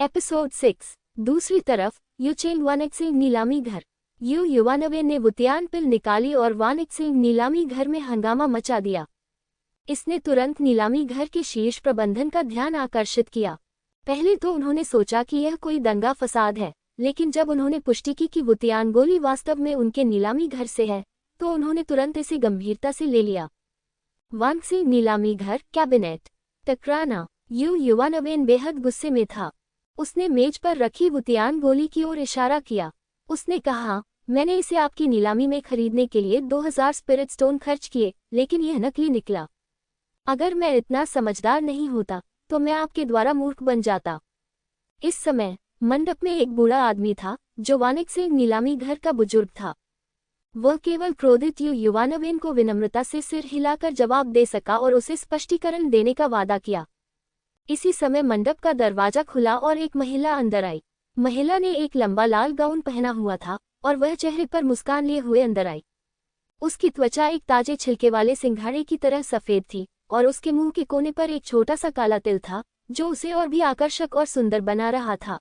Episode 6। दूसरी तरफ Yucheng वानिक्सिंग नीलामी घर। यू युवानवे ने बुतियान पिल निकाली और वानिक्सिंग नीलामी घर में हंगामा मचा दिया। इसने तुरंत नीलामी घर के शीर्ष प्रबंधन का ध्यान आकर्षित किया। पहले तो उन्होंने सोचा कि यह कोई दंगा फसाद है, लेकिन जब उन्होंने पुष्टि की कि बुतियान गोली वास्तव में उनके नीलामी घर से है, तो उन्होंने तुरंत इसे गंभीरता से ले लिया। वानिक्सिंग नीलामी घर कैबिनेट टकराना। यू युवानवेन बेहद गुस्से में था। उसने मेज पर रखी बुतियान गोली की ओर इशारा किया। उसने कहा, मैंने इसे आपकी नीलामी में खरीदने के लिए 2000 स्पिरिट स्टोन खर्च किए, लेकिन यह नकली निकला। अगर मैं इतना समझदार नहीं होता तो मैं आपके द्वारा मूर्ख बन जाता। इस समय मंडप में एक बूढ़ा आदमी था जो वानिक्सिंग नीलामी घर का बुजुर्ग था। वह केवल क्रोधित यू युवानवेन को विनम्रता से सिर हिलाकर जवाब दे सका और उसे स्पष्टीकरण देने का वादा किया। इसी समय मंडप का दरवाजा खुला और एक महिला अंदर आई। महिला ने एक लंबा लाल गाउन पहना हुआ था और वह चेहरे पर मुस्कान लिए हुए अंदर आई। उसकी त्वचा एक ताजे छिलके वाले सिंघाड़े की तरह सफेद थी और उसके मुंह के कोने पर एक छोटा सा काला तिल था, जो उसे और भी आकर्षक और सुंदर बना रहा था।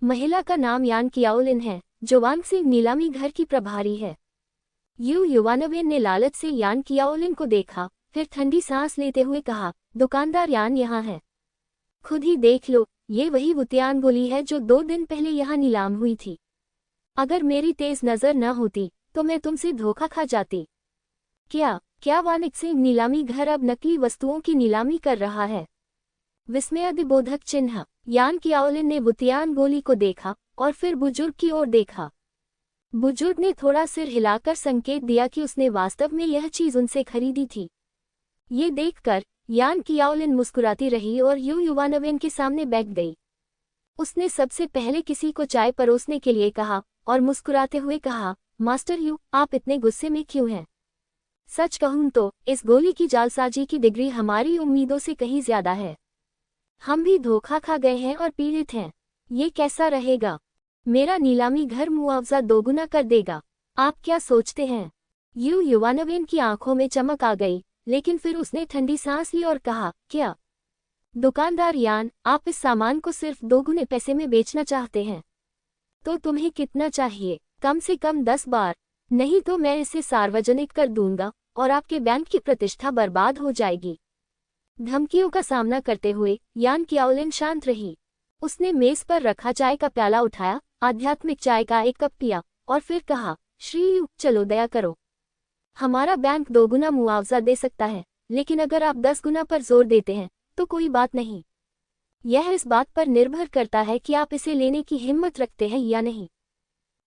महिला का नाम यान कियाओलिन है, जो वानिक्सिंग नीलामी घर की प्रभारी है। यू युवानवेन ने लालच से यान कियाओलिन को देखा, फिर ठंडी सांस लेते हुए कहा, दुकानदार यान यहाँ है। खुद ही देख लो, ये वही बुतियान गोली है जो 2 दिन पहले यहाँ नीलाम हुई थी। अगर मेरी तेज नजर न होती तो मैं तुमसे धोखा खा जाती। क्या वानिक्सिंग नीलामी घर अब नकली वस्तुओं की नीलामी कर रहा है? विस्मयादिबोधक चिन्ह। यान कियाओलिन ने बुतियान गोली को देखा और फिर बुजुर्ग की ओर देखा। बुजुर्ग ने थोड़ा सिर हिलाकर संकेत दिया कि उसने वास्तव में यह चीज उनसे खरीदी थी। ये देखकर यान कियाओलिन मुस्कुराती रही और यू युवानवेन के सामने बैठ गई। उसने सबसे पहले किसी को चाय परोसने के लिए कहा और मुस्कुराते हुए कहा, मास्टर यू, आप इतने गुस्से में क्यों हैं? सच कहूं तो इस गोली की जालसाजी की डिग्री हमारी उम्मीदों से कहीं ज्यादा है। हम भी धोखा खा गए हैं और पीड़ित हैं। ये कैसा रहेगा? मेरा नीलामी घर मुआवजा 2 गुना कर देगा। आप क्या सोचते हैं? यू युवानवेन की आंखों में चमक आ गई, लेकिन फिर उसने ठंडी सांस ली और कहा, क्या? दुकानदार यान, आप इस सामान को सिर्फ 2 गुने पैसे में बेचना चाहते हैं? तो तुम्हें कितना चाहिए? कम से कम 10 बार। नहीं तो मैं इसे सार्वजनिक कर दूंगा और आपके बैंक की प्रतिष्ठा बर्बाद हो जाएगी। धमकियों का सामना करते हुए यान कियाओलिन शांत रही। उसने मेज पर रखा चाय का प्याला उठाया, आध्यात्मिक चाय का एक कप पिया और फिर कहा, श्री यू, चलो दया करो। हमारा बैंक 2 गुना मुआवजा दे सकता है, लेकिन अगर आप 10 गुना पर जोर देते हैं तो कोई बात नहीं। यह इस बात पर निर्भर करता है कि आप इसे लेने की हिम्मत रखते हैं या नहीं।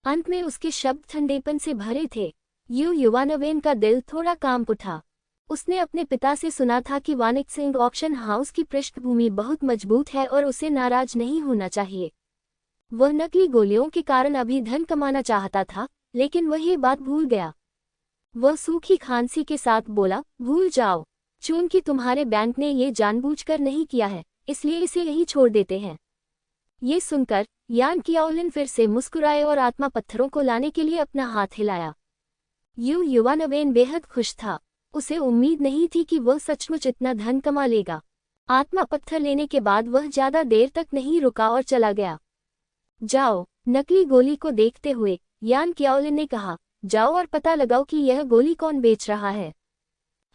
अंत में उसके शब्द ठंडेपन से भरे थे। यू युवानवेन का दिल थोड़ा कांप उठा। उसने अपने पिता से सुना था कि वानिक्सिंग ऑक्शन हाउस की पृष्ठभूमि बहुत मजबूत है और उसे नाराज नहीं होना चाहिए। वह नकली गोलियों के कारण अभी धन कमाना चाहता था, लेकिन वह ये बात भूल गया। वह सूखी खांसी के साथ बोला, भूल जाओ। चूंकि तुम्हारे बैंक ने ये जानबूझकर नहीं किया है, इसलिए इसे यही छोड़ देते हैं। ये सुनकर यान कियाओलिन फिर से मुस्कुराए और आत्मा पत्थरों को लाने के लिए अपना हाथ हिलाया। यू युवानवेन बेहद खुश था। उसे उम्मीद नहीं थी कि वह सचमुच इतना धन कमा लेगा। आत्मा पत्थर लेने के बाद वह ज्यादा देर तक नहीं रुका और चला गया। जाओ, नकली गोली को देखते हुए यान कियाओलिन ने कहा, जाओ और पता लगाओ कि यह गोली कौन बेच रहा है।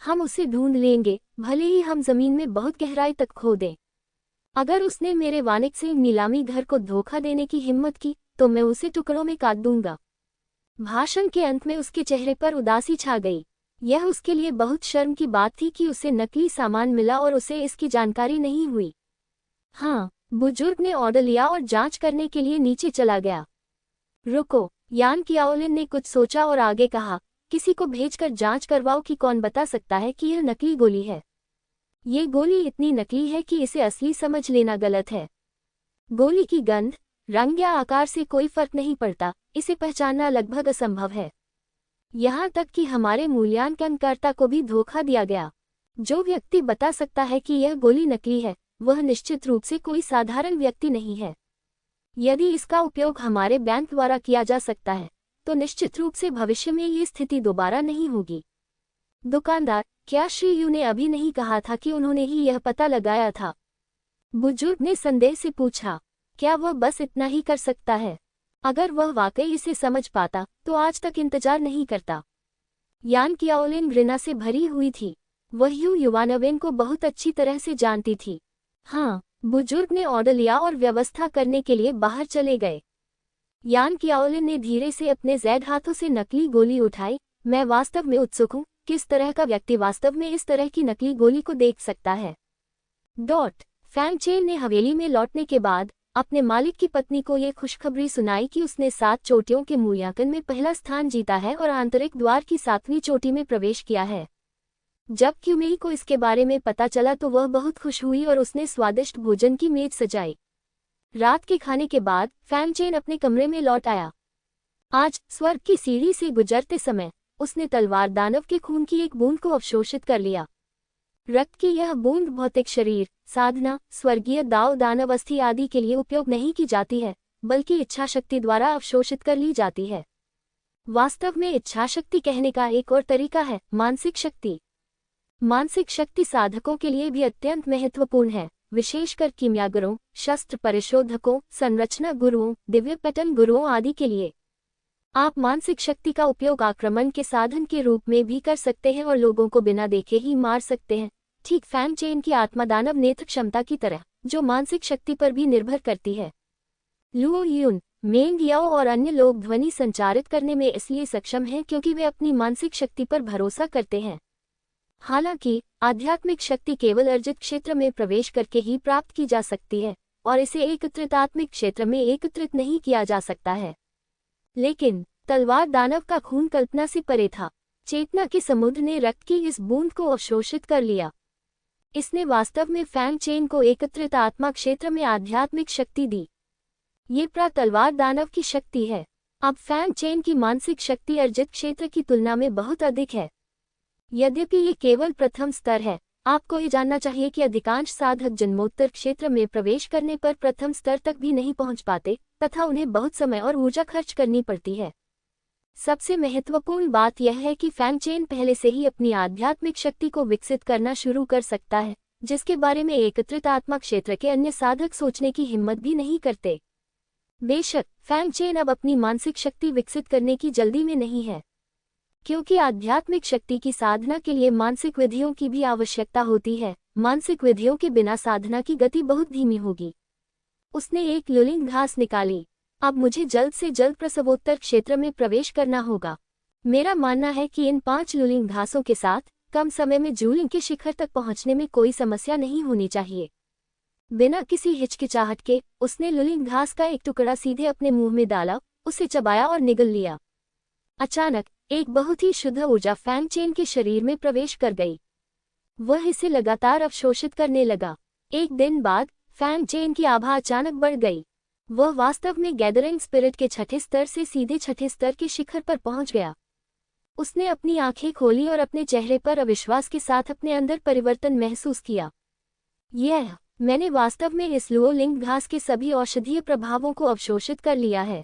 हम उसे ढूंढ लेंगे, भले ही हम जमीन में बहुत गहराई तक खोदें। अगर उसने मेरे वानिक्सिंग नीलामी घर को धोखा देने की हिम्मत की तो मैं उसे टुकड़ों में काट दूंगा। भाषण के अंत में उसके चेहरे पर उदासी छा गई। यह उसके लिए बहुत शर्म की बात थी कि उसे नकली सामान मिला और उसे इसकी जानकारी नहीं हुई। हाँ, बुजुर्ग ने ऑर्डर लिया और जांच करने के लिए नीचे चला गया। रुको, यान कियाओलिन ने कुछ सोचा और आगे कहा, किसी को भेजकर जांच करवाओ कि कौन बता सकता है कि यह नकली गोली है। ये गोली इतनी नकली है कि इसे असली समझ लेना गलत है। गोली की गंध, रंग या आकार से कोई फर्क नहीं पड़ता, इसे पहचानना लगभग असंभव है। यहाँ तक कि हमारे मूल्यांकनकर्ता को भी धोखा दिया गया। जो व्यक्ति बता सकता है कि यह गोली नकली है, वह निश्चित रूप से कोई साधारण व्यक्ति नहीं है। यदि इसका उपयोग हमारे बैंक द्वारा किया जा सकता है, तो निश्चित रूप से भविष्य में ये स्थिति दोबारा नहीं होगी। दुकानदार, क्या श्री यू ने अभी नहीं कहा था कि उन्होंने ही यह पता लगाया था? बुजुर्ग ने संदेह से पूछा। क्या वह बस इतना ही कर सकता है? अगर वह वाकई इसे समझ पाता तो आज तक इंतजार नहीं करता। यान कियाओलिन घृणा से भरी हुई थी। वह यू युवानवेन को बहुत अच्छी तरह से जानती थी। हाँ, बुजुर्ग ने ऑर्डर लिया और व्यवस्था करने के लिए बाहर चले गए। यान कियाओलिन ने धीरे से अपने जैद हाथों से नकली गोली उठाई। मैं वास्तव में उत्सुक हूँ, किस तरह का व्यक्ति वास्तव में इस तरह की नकली गोली को देख सकता है। फैंग चेन ने हवेली में लौटने के बाद अपने मालिक की पत्नी को ये खुशखबरी सुनाई कि उसने 7 चोटियों के मूल्यांकन में पहला स्थान जीता है और आंतरिक द्वार की 7वीं चोटी में प्रवेश किया है। जब क्यूमेई को इसके बारे में पता चला तो वह बहुत खुश हुई और उसने स्वादिष्ट भोजन की मेज सजाई। रात के खाने के बाद फैंग चेन अपने कमरे में लौट आया। आज स्वर्ग की सीढ़ी से गुजरते समय उसने तलवार दानव के खून की एक बूंद को अवशोषित कर लिया। रक्त की यह बूंद भौतिक शरीर, साधना, स्वर्गीय दाव दानव अस्थि आदि के लिए उपयोग नहीं की जाती है, बल्कि इच्छा शक्ति द्वारा अवशोषित कर ली जाती है। वास्तव में इच्छा शक्ति कहने का एक और तरीका है मानसिक शक्ति। मानसिक शक्ति साधकों के लिए भी अत्यंत महत्वपूर्ण है, विशेषकर कीमियागरों, शस्त्र परिशोधकों, संरचना गुरुओं, दिव्य पैटर्न गुरुओं आदि के लिए। आप मानसिक शक्ति का उपयोग आक्रमण के साधन के रूप में भी कर सकते हैं और लोगों को बिना देखे ही मार सकते हैं, ठीक फैंग चेन की आत्मदानव नेत्र क्षमता की तरह, जो मानसिक शक्ति पर भी निर्भर करती है। लुओ युन, मेंग याओ और अन्य लोग ध्वनि संचारित करने में इसलिए सक्षम हैं क्योंकि वे अपनी मानसिक शक्ति पर भरोसा करते हैं। हालांकि आध्यात्मिक शक्ति केवल अर्जित क्षेत्र में प्रवेश करके ही प्राप्त की जा सकती है और इसे एकत्रित आत्मिक क्षेत्र में एकत्रित नहीं किया जा सकता है। लेकिन तलवार दानव का खून कल्पना से परे था। चेतना के समुद्र ने रक्त की इस बूंद को अवशोषित कर लिया। इसने वास्तव में फैंग चेन को एकत्रित आत्मा क्षेत्र में आध्यात्मिक शक्ति दी। ये तलवार दानव की शक्ति है। अब फैंग चेन की मानसिक शक्ति अर्जित क्षेत्र की तुलना में बहुत अधिक है। यद्यपि ये केवल प्रथम स्तर है, आपको ये जानना चाहिए कि अधिकांश साधक जन्मोत्तर क्षेत्र में प्रवेश करने पर प्रथम स्तर तक भी नहीं पहुंच पाते तथा उन्हें बहुत समय और ऊर्जा खर्च करनी पड़ती है। सबसे महत्वपूर्ण बात यह है कि फैंग चेन पहले से ही अपनी आध्यात्मिक शक्ति को विकसित करना शुरू कर सकता है, जिसके बारे में एकत्रित आत्मा क्षेत्र के अन्य साधक सोचने की हिम्मत भी नहीं करते। बेशक फैंग चेन अब अपनी मानसिक शक्ति विकसित करने की जल्दी में नहीं है, क्योंकि आध्यात्मिक शक्ति की साधना के लिए मानसिक विधियों की भी आवश्यकता होती है। मानसिक विधियों के बिना साधना की गति बहुत धीमी होगी। उसने एक लुलिंग घास निकाली। अब मुझे जल्द से जल्द प्रसवोत्तर क्षेत्र में प्रवेश करना होगा। मेरा मानना है कि इन 5 लुलिंग घासों के साथ कम समय में जूलिंग के शिखर तक पहुंचने में कोई समस्या नहीं होनी चाहिए। बिना किसी हिचकिचाहट के उसने लुलिंग घास का एक टुकड़ा सीधे अपने मुंह में डाला, उसे चबाया और निगल लिया। अचानक एक बहुत ही शुद्ध ऊर्जा फैंग चेन के शरीर में प्रवेश कर गई। वह इसे लगातार अवशोषित करने लगा। एक दिन बाद फैंग चेन की आभा अचानक बढ़ गई। वह वास्तव में गैदरिंग स्पिरिट के 6ठे स्तर से सीधे 6ठे स्तर के शिखर पर पहुंच गया। उसने अपनी आंखें खोली और अपने चेहरे पर अविश्वास के साथ अपने अंदर परिवर्तन महसूस किया। मैंने वास्तव में इस लुओ लिंग घास के सभी औषधीय प्रभावों को अवशोषित कर लिया है।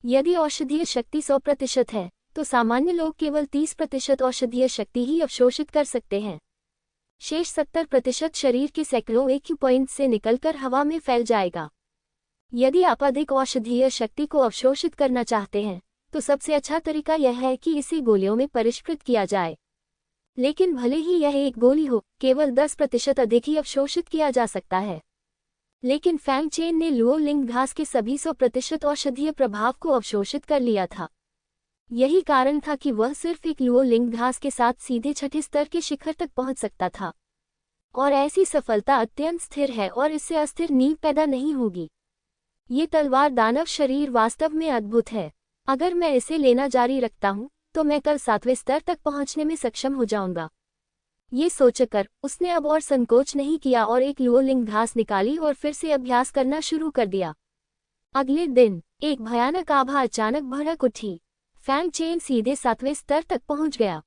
यदि औषधीय शक्ति 100% है तो सामान्य लोग केवल 30% औषधीय शक्ति ही अवशोषित कर सकते हैं। शेष 70% शरीर के सैकड़ों एक्यू पॉइंट से निकलकर हवा में फैल जाएगा। यदि आप अधिक औषधीय शक्ति को अवशोषित करना चाहते हैं तो सबसे अच्छा तरीका यह है कि इसे गोलियों में परिष्कृत किया जाए। लेकिन भले ही यह एक गोली हो, केवल 10% अधिक ही अवशोषित किया जा सकता है। लेकिन फैंग चेन ने लुओ लिंग घास के सभी 100% औषधीय प्रभाव को अवशोषित कर लिया था। यही कारण था कि वह सिर्फ एक लुओ लिंग घास के साथ सीधे 6ठे स्तर के शिखर तक पहुंच सकता था। और ऐसी सफलता अत्यंत स्थिर है और इससे अस्थिर नींव पैदा नहीं होगी। ये तलवार दानव शरीर वास्तव में अद्भुत है। अगर मैं इसे लेना जारी रखता हूं तो मैं कल 7वें स्तर तक पहुंचने में सक्षम हो जाऊंगा। ये सोचकर उसने अब और संकोच नहीं किया और एक लुओ लिंग घास निकाली और फिर से अभ्यास करना शुरू कर दिया। अगले दिन एक भयानक आभा अचानक भड़क उठी। फैंग चेन सीधे 7वें स्तर तक पहुंच गया।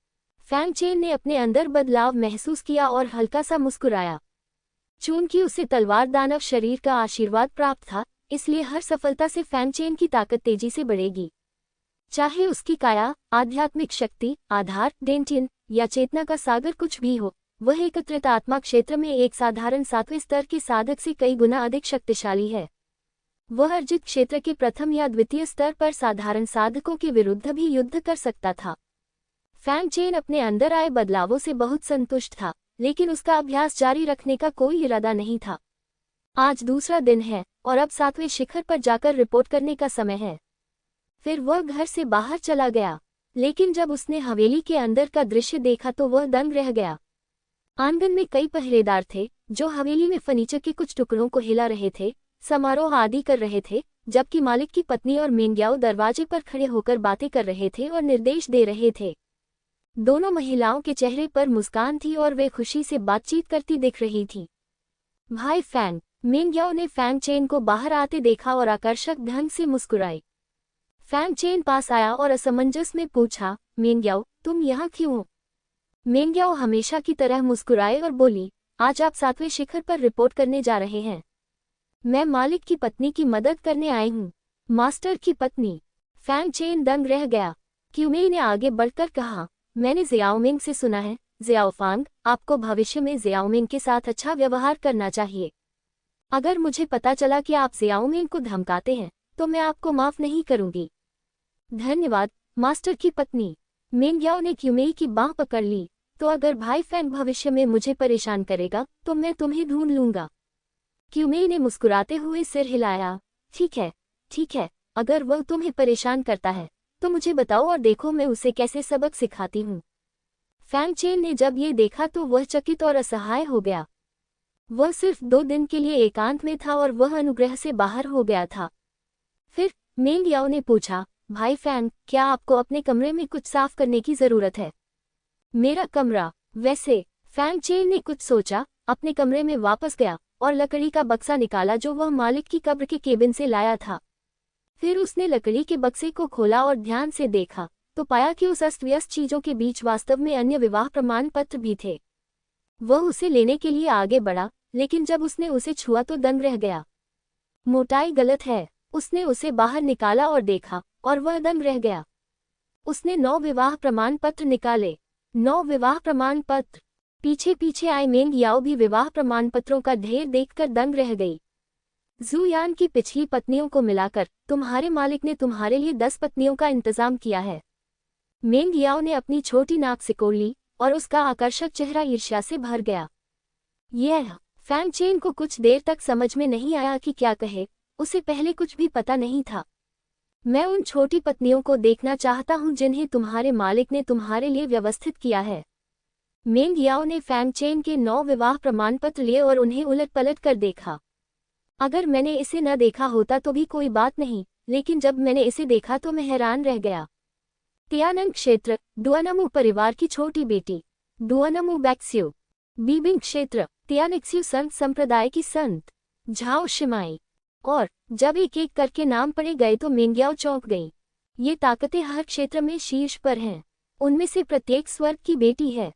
फैंग चेन ने अपने अंदर बदलाव महसूस किया और हल्का सा मुस्कुराया। चूंकि उसे तलवार दानव शरीर का आशीर्वाद प्राप्त था, इसलिए हर सफलता से फैंग चेन की ताकत तेजी से बढ़ेगी। चाहे उसकी काया, आध्यात्मिक शक्ति, आधार, डेंटिन या चेतना का सागर कुछ भी हो, वह एकत्रित आत्मा क्षेत्र में एक साधारण 7वें स्तर के साधक से कई गुना अधिक शक्तिशाली है। वह अर्जित क्षेत्र के प्रथम या द्वितीय स्तर पर साधारण साधकों के विरुद्ध भी युद्ध कर सकता था। फैंग चेन अपने अंदर आए बदलावों से बहुत संतुष्ट था, लेकिन उसका अभ्यास जारी रखने का कोई इरादा नहीं था। आज दूसरा दिन है और अब 7वें शिखर पर जाकर रिपोर्ट करने का समय है। फिर वह घर से बाहर चला गया, लेकिन जब उसने हवेली के अंदर का दृश्य देखा तो वह दंग रह गया। आंगन में कई पहरेदार थे जो हवेली में फर्नीचर के कुछ टुकड़ों को हिला रहे थे, समारोह आदि कर रहे थे, जबकि मालिक की पत्नी और मेंग्याओ दरवाजे पर खड़े होकर बातें कर रहे थे और निर्देश दे रहे थे। दोनों महिलाओं के चेहरे पर मुस्कान थी और वे खुशी से बातचीत करती दिख रही थीं। भाई फैंग, मेंग्याओ ने फैंग चेन को बाहर आते देखा और आकर्षक ढंग से मुस्कुराई। फैंग चेन पास आया और असमंजस में पूछा, मेंग्याओ, तुम यहाँ क्यों हो? मेंग्याओ हमेशा की तरह मुस्कुराए और बोली, आज आप 7वें शिखर पर रिपोर्ट करने जा रहे हैं। मैं मालिक की पत्नी की मदद करने आई हूँ। मास्टर की पत्नी? फैंग चेन दंग रह गया। क्यूमेई ने आगे बढ़कर कहा, मैंने जियाओमिंग से सुना है, जियाओफांग, आपको भविष्य में जियाओमिंग के साथ अच्छा व्यवहार करना चाहिए। अगर मुझे पता चला कि आप जियाओमिंग को धमकाते हैं तो मैं आपको माफ नहीं करूंगी। धन्यवाद, मास्टर की पत्नी। मेंग्याओ ने क्यूमेई की बांह पकड़ ली। तो अगर भाई फैंग भविष्य में मुझे परेशान करेगा तो मैं तुम्हें ढूंढ लूंगा। क्यूमेई ने मुस्कुराते हुए सिर हिलाया। ठीक है, अगर वह तुम्हें परेशान करता है तो मुझे बताओ और देखो मैं उसे कैसे सबक सिखाती हूँ। फैंग चेन ने जब ये देखा तो वह चकित और असहाय हो गया। वह सिर्फ 2 दिन के लिए एकांत में था और वह अनुग्रह से बाहर हो गया था। फिर मेंग्याओ ने पूछा, भाई फैंग, क्या आपको अपने कमरे में कुछ साफ करने की जरूरत है? मेरा कमरा? वैसे? फैंग चेन ने कुछ सोचा, अपने कमरे में वापस गया और लकड़ी का बक्सा निकाला जो वह मालिक की कब्र के केबिन से लाया था। फिर उसने लकड़ी के बक्से को खोला और ध्यान से देखा तो पाया कि उस अस्त व्यस्त चीजों के बीच वास्तव में अन्य विवाह प्रमाण पत्र भी थे। वह उसे लेने के लिए आगे बढ़ा, लेकिन जब उसने उसे छुआ तो दंग रह गया। मोटाई गलत है। उसने उसे बाहर निकाला और देखा और वह दंग रह गया। उसने 9 विवाह प्रमाण पत्र निकाले। 9 विवाह प्रमाण पत्र। पीछे पीछे आई मेंग्याओ भी विवाह प्रमाण पत्रों का ढेर देखकर दंग रह गई। ज़ुयान की पिछली पत्नियों को मिलाकर तुम्हारे मालिक ने तुम्हारे लिए 10 पत्नियों का इंतजाम किया है। मेंग्याओ ने अपनी छोटी नाक सिकोड़ ली और उसका आकर्षक चेहरा ईर्ष्या से भर गया। यह फैंग चेन को कुछ देर तक समझ में नहीं आया कि क्या कहे, उसे पहले कुछ भी पता नहीं था। मैं उन छोटी पत्नियों को देखना चाहता हूँ जिन्हें तुम्हारे मालिक ने तुम्हारे लिए व्यवस्थित किया है। मेंग्याओ ने फैंग चेन के 9 विवाह प्रमाण पत्र लिए और उन्हें उलट पलट कर देखा। अगर मैंने इसे न देखा होता तो भी कोई बात नहीं, लेकिन जब मैंने इसे देखा तो मैं हैरान रह गया। तियानंग क्षेत्र, डुआनमू परिवार की छोटी बेटी, डुआनमू बैक्स्यू। बीबिंग क्षेत्र, तियानिक्स्यू संत संप्रदाय की संत, झाओ शिमाई। और जब एक एक करके नाम पढ़े गए तो मेंग्याओ चौंक गई। ये ताकतें हर क्षेत्र में शीर्ष पर हैं। उनमें से प्रत्येक स्वर्ग की बेटी है,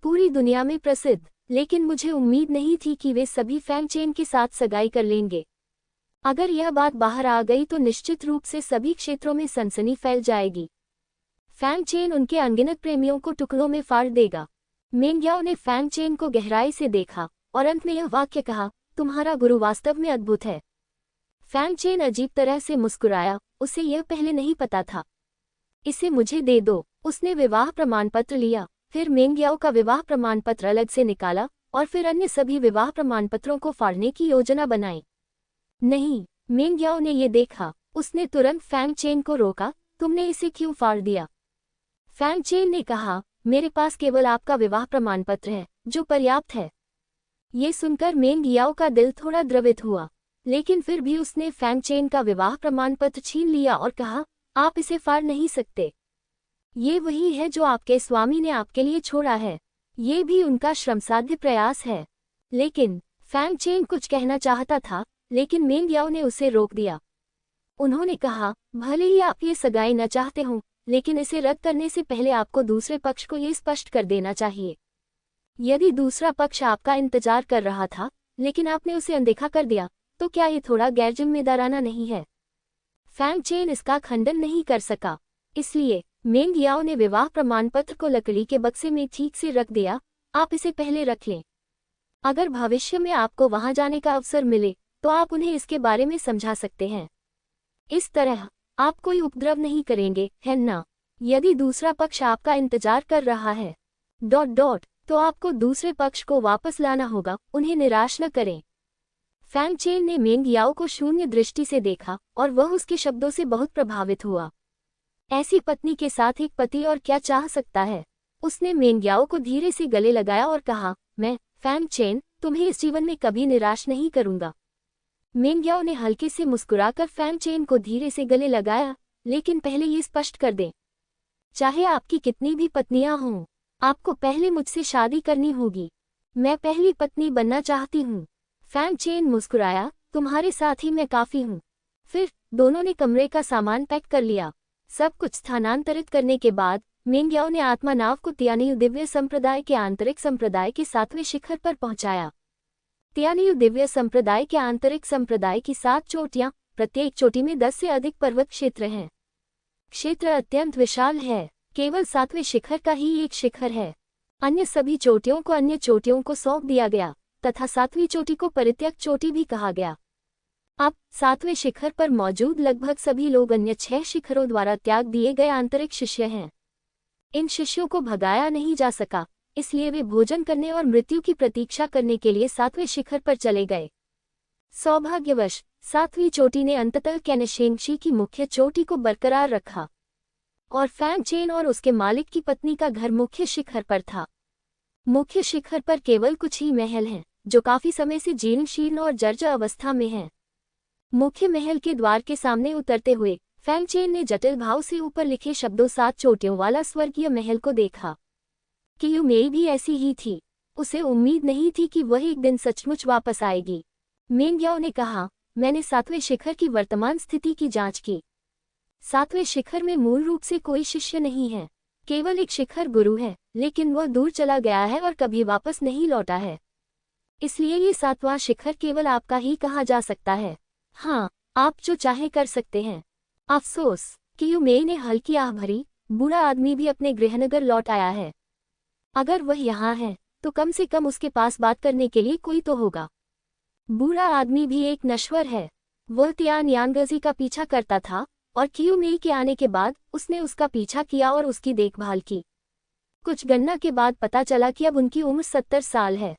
पूरी दुनिया में प्रसिद्ध, लेकिन मुझे उम्मीद नहीं थी कि वे सभी फैंग चेन के साथ सगाई कर लेंगे। अगर यह बात बाहर आ गई तो निश्चित रूप से सभी क्षेत्रों में सनसनी फैल जाएगी। फैंग चेन उनके अनगिनत प्रेमियों को टुकड़ों में फाड़ देगा। मेंग्याओ ने फैंग चेन को गहराई से देखा और अंत में यह वाक्य कहा, तुम्हारा गुरु वास्तव में अद्भुत है। फैंग चेन अजीब तरह से मुस्कुराया, उसे यह पहले नहीं पता था। इसे मुझे दे दो। उसने विवाह प्रमाण पत्र लिया, फिर मेंग्याओ का विवाह प्रमाण पत्र अलग से निकाला और फिर अन्य सभी विवाह प्रमाण पत्रों को फाड़ने की योजना बनाई। नहीं, मेंग्याओ ने ये देखा। उसने तुरंत फैंग चेन को रोका, तुमने इसे क्यों फाड़ दिया? फैंग चेन ने कहा, मेरे पास केवल आपका विवाह प्रमाण पत्र है, जो पर्याप्त है। ये सुनकर मेंग्याओ का दिल थोड़ा द्रवित हुआ, लेकिन फिर भी उसने फैंग चेन का विवाह प्रमाण पत्र छीन लिया और कहा, आप इसे फाड़ नहीं सकते। ये वही है जो आपके स्वामी ने आपके लिए छोड़ा है। ये भी उनका श्रमसाध्य प्रयास है। लेकिन फैंग चेन कुछ कहना चाहता था, लेकिन मेंग्याओ ने उसे रोक दिया। उन्होंने कहा, भले ही आप ये सगाई न चाहते हो, लेकिन इसे रद्द करने से पहले आपको दूसरे पक्ष को ये स्पष्ट कर देना चाहिए। यदि दूसरा पक्ष आपका इंतजार कर रहा था, लेकिन आपने उसे अनदेखा कर दिया, तो क्या ये थोड़ा गैरजिम्मेदाराना नहीं है? फैंग चेन इसका खंडन नहीं कर सका, इसलिए मेंग्याओ ने विवाह प्रमाण पत्र को लकड़ी के बक्से में ठीक से रख दिया। आप इसे पहले रख लें। अगर भविष्य में आपको वहां जाने का अवसर मिले तो आप उन्हें इसके बारे में समझा सकते हैं। इस तरह आप कोई उपद्रव नहीं करेंगे, है ना? यदि दूसरा पक्ष आपका इंतजार कर रहा है तो आपको दूसरे पक्ष को वापस लाना होगा, उन्हें निराश न करें। फैंग चेन ने मेंग याओ को शून्य दृष्टि से देखा और वह उसके शब्दों से बहुत प्रभावित हुआ। ऐसी पत्नी के साथ एक पति और क्या चाह सकता है? उसने मेंग याओ को धीरे से गले लगाया और कहा, मैं फैंग चेन तुम्हें इस जीवन में कभी निराश नहीं करूंगा। मेंग याओ ने हल्के से मुस्कुराकर फैंग चेन को धीरे से गले लगाया, लेकिन पहले ये स्पष्ट कर दें, चाहे आपकी कितनी भी पत्नियां हों, आपको पहले मुझसे शादी करनी होगी। मैं पहली पत्नी बनना चाहती हूँ। फैंग चेन मुस्कुराया, तुम्हारे साथ ही मैं काफी हूँ। फिर दोनों ने कमरे का सामान पैक कर लिया। सब कुछ स्थानांतरित करने के बाद मेंग याओ ने आत्मा नाव को तियानियू दिव्य संप्रदाय के आंतरिक संप्रदाय के 7वें शिखर पर पहुंचाया। तियानियू दिव्य संप्रदाय के आंतरिक संप्रदाय की 7 चोटियां, प्रत्येक चोटी में 10 से अधिक पर्वत क्षेत्र हैं। क्षेत्र अत्यंत विशाल है, केवल 7वें शिखर का ही एक शिखर है। अन्य सभी चोटियों को अन्य चोटियों को सौंप दिया गया तथा 7वीं चोटी को परित्यक्त चोटी भी कहा गया। अब 7वें शिखर पर मौजूद लगभग सभी लोग अन्य 6 शिखरों द्वारा त्याग दिए गए आंतरिक शिष्य हैं। इन शिष्यों को भगाया नहीं जा सका, इसलिए वे भोजन करने और मृत्यु की प्रतीक्षा करने के लिए 7वें शिखर पर चले गए। सौभाग्यवश 7वीं चोटी ने अंततः कैनशेंगशी की मुख्य चोटी को बरकरार रखा और फैंग चेन और उसके मालिक की पत्नी का घर मुख्य शिखर पर था। मुख्य शिखर पर केवल कुछ ही महल हैं, जो काफी समय से जीर्ण शीर्ण और जर्जर अवस्था में हैं। मुख्य महल के द्वार के सामने उतरते हुए फैंग चेन ने जटिल भाव से ऊपर लिखे शब्दों 7 चोटियों वाला स्वर्गीय महल को देखा। कियू मेई भी ऐसी ही थी। उसे उम्मीद नहीं थी कि वह एक दिन सचमुच वापस आएगी। मेंग याओ ने कहा, मैंने 7वें शिखर की वर्तमान स्थिति की जांच की। 7वें शिखर में मूल रूप से कोई शिष्य नहीं है, केवल एक शिखर गुरु है, लेकिन वह दूर चला गया है और कभी वापस नहीं लौटा है। इसलिए ये 7वां शिखर केवल आपका ही कहा जा सकता है। हाँ, आप जो चाहे कर सकते हैं। अफसोस, कियू मेई ने हल्की आह भरी, बूढ़ा आदमी भी अपने गृहनगर लौट आया है। अगर वह यहाँ है तो कम से कम उसके पास बात करने के लिए कोई तो होगा। बूढ़ा आदमी भी एक नश्वर है। वह तियान यानगजी का पीछा करता था और कियू मेई के आने के बाद उसने उसका पीछा किया और उसकी देखभाल की। कुछ गणना के बाद पता चला कि अब उनकी उम्र 70 साल है।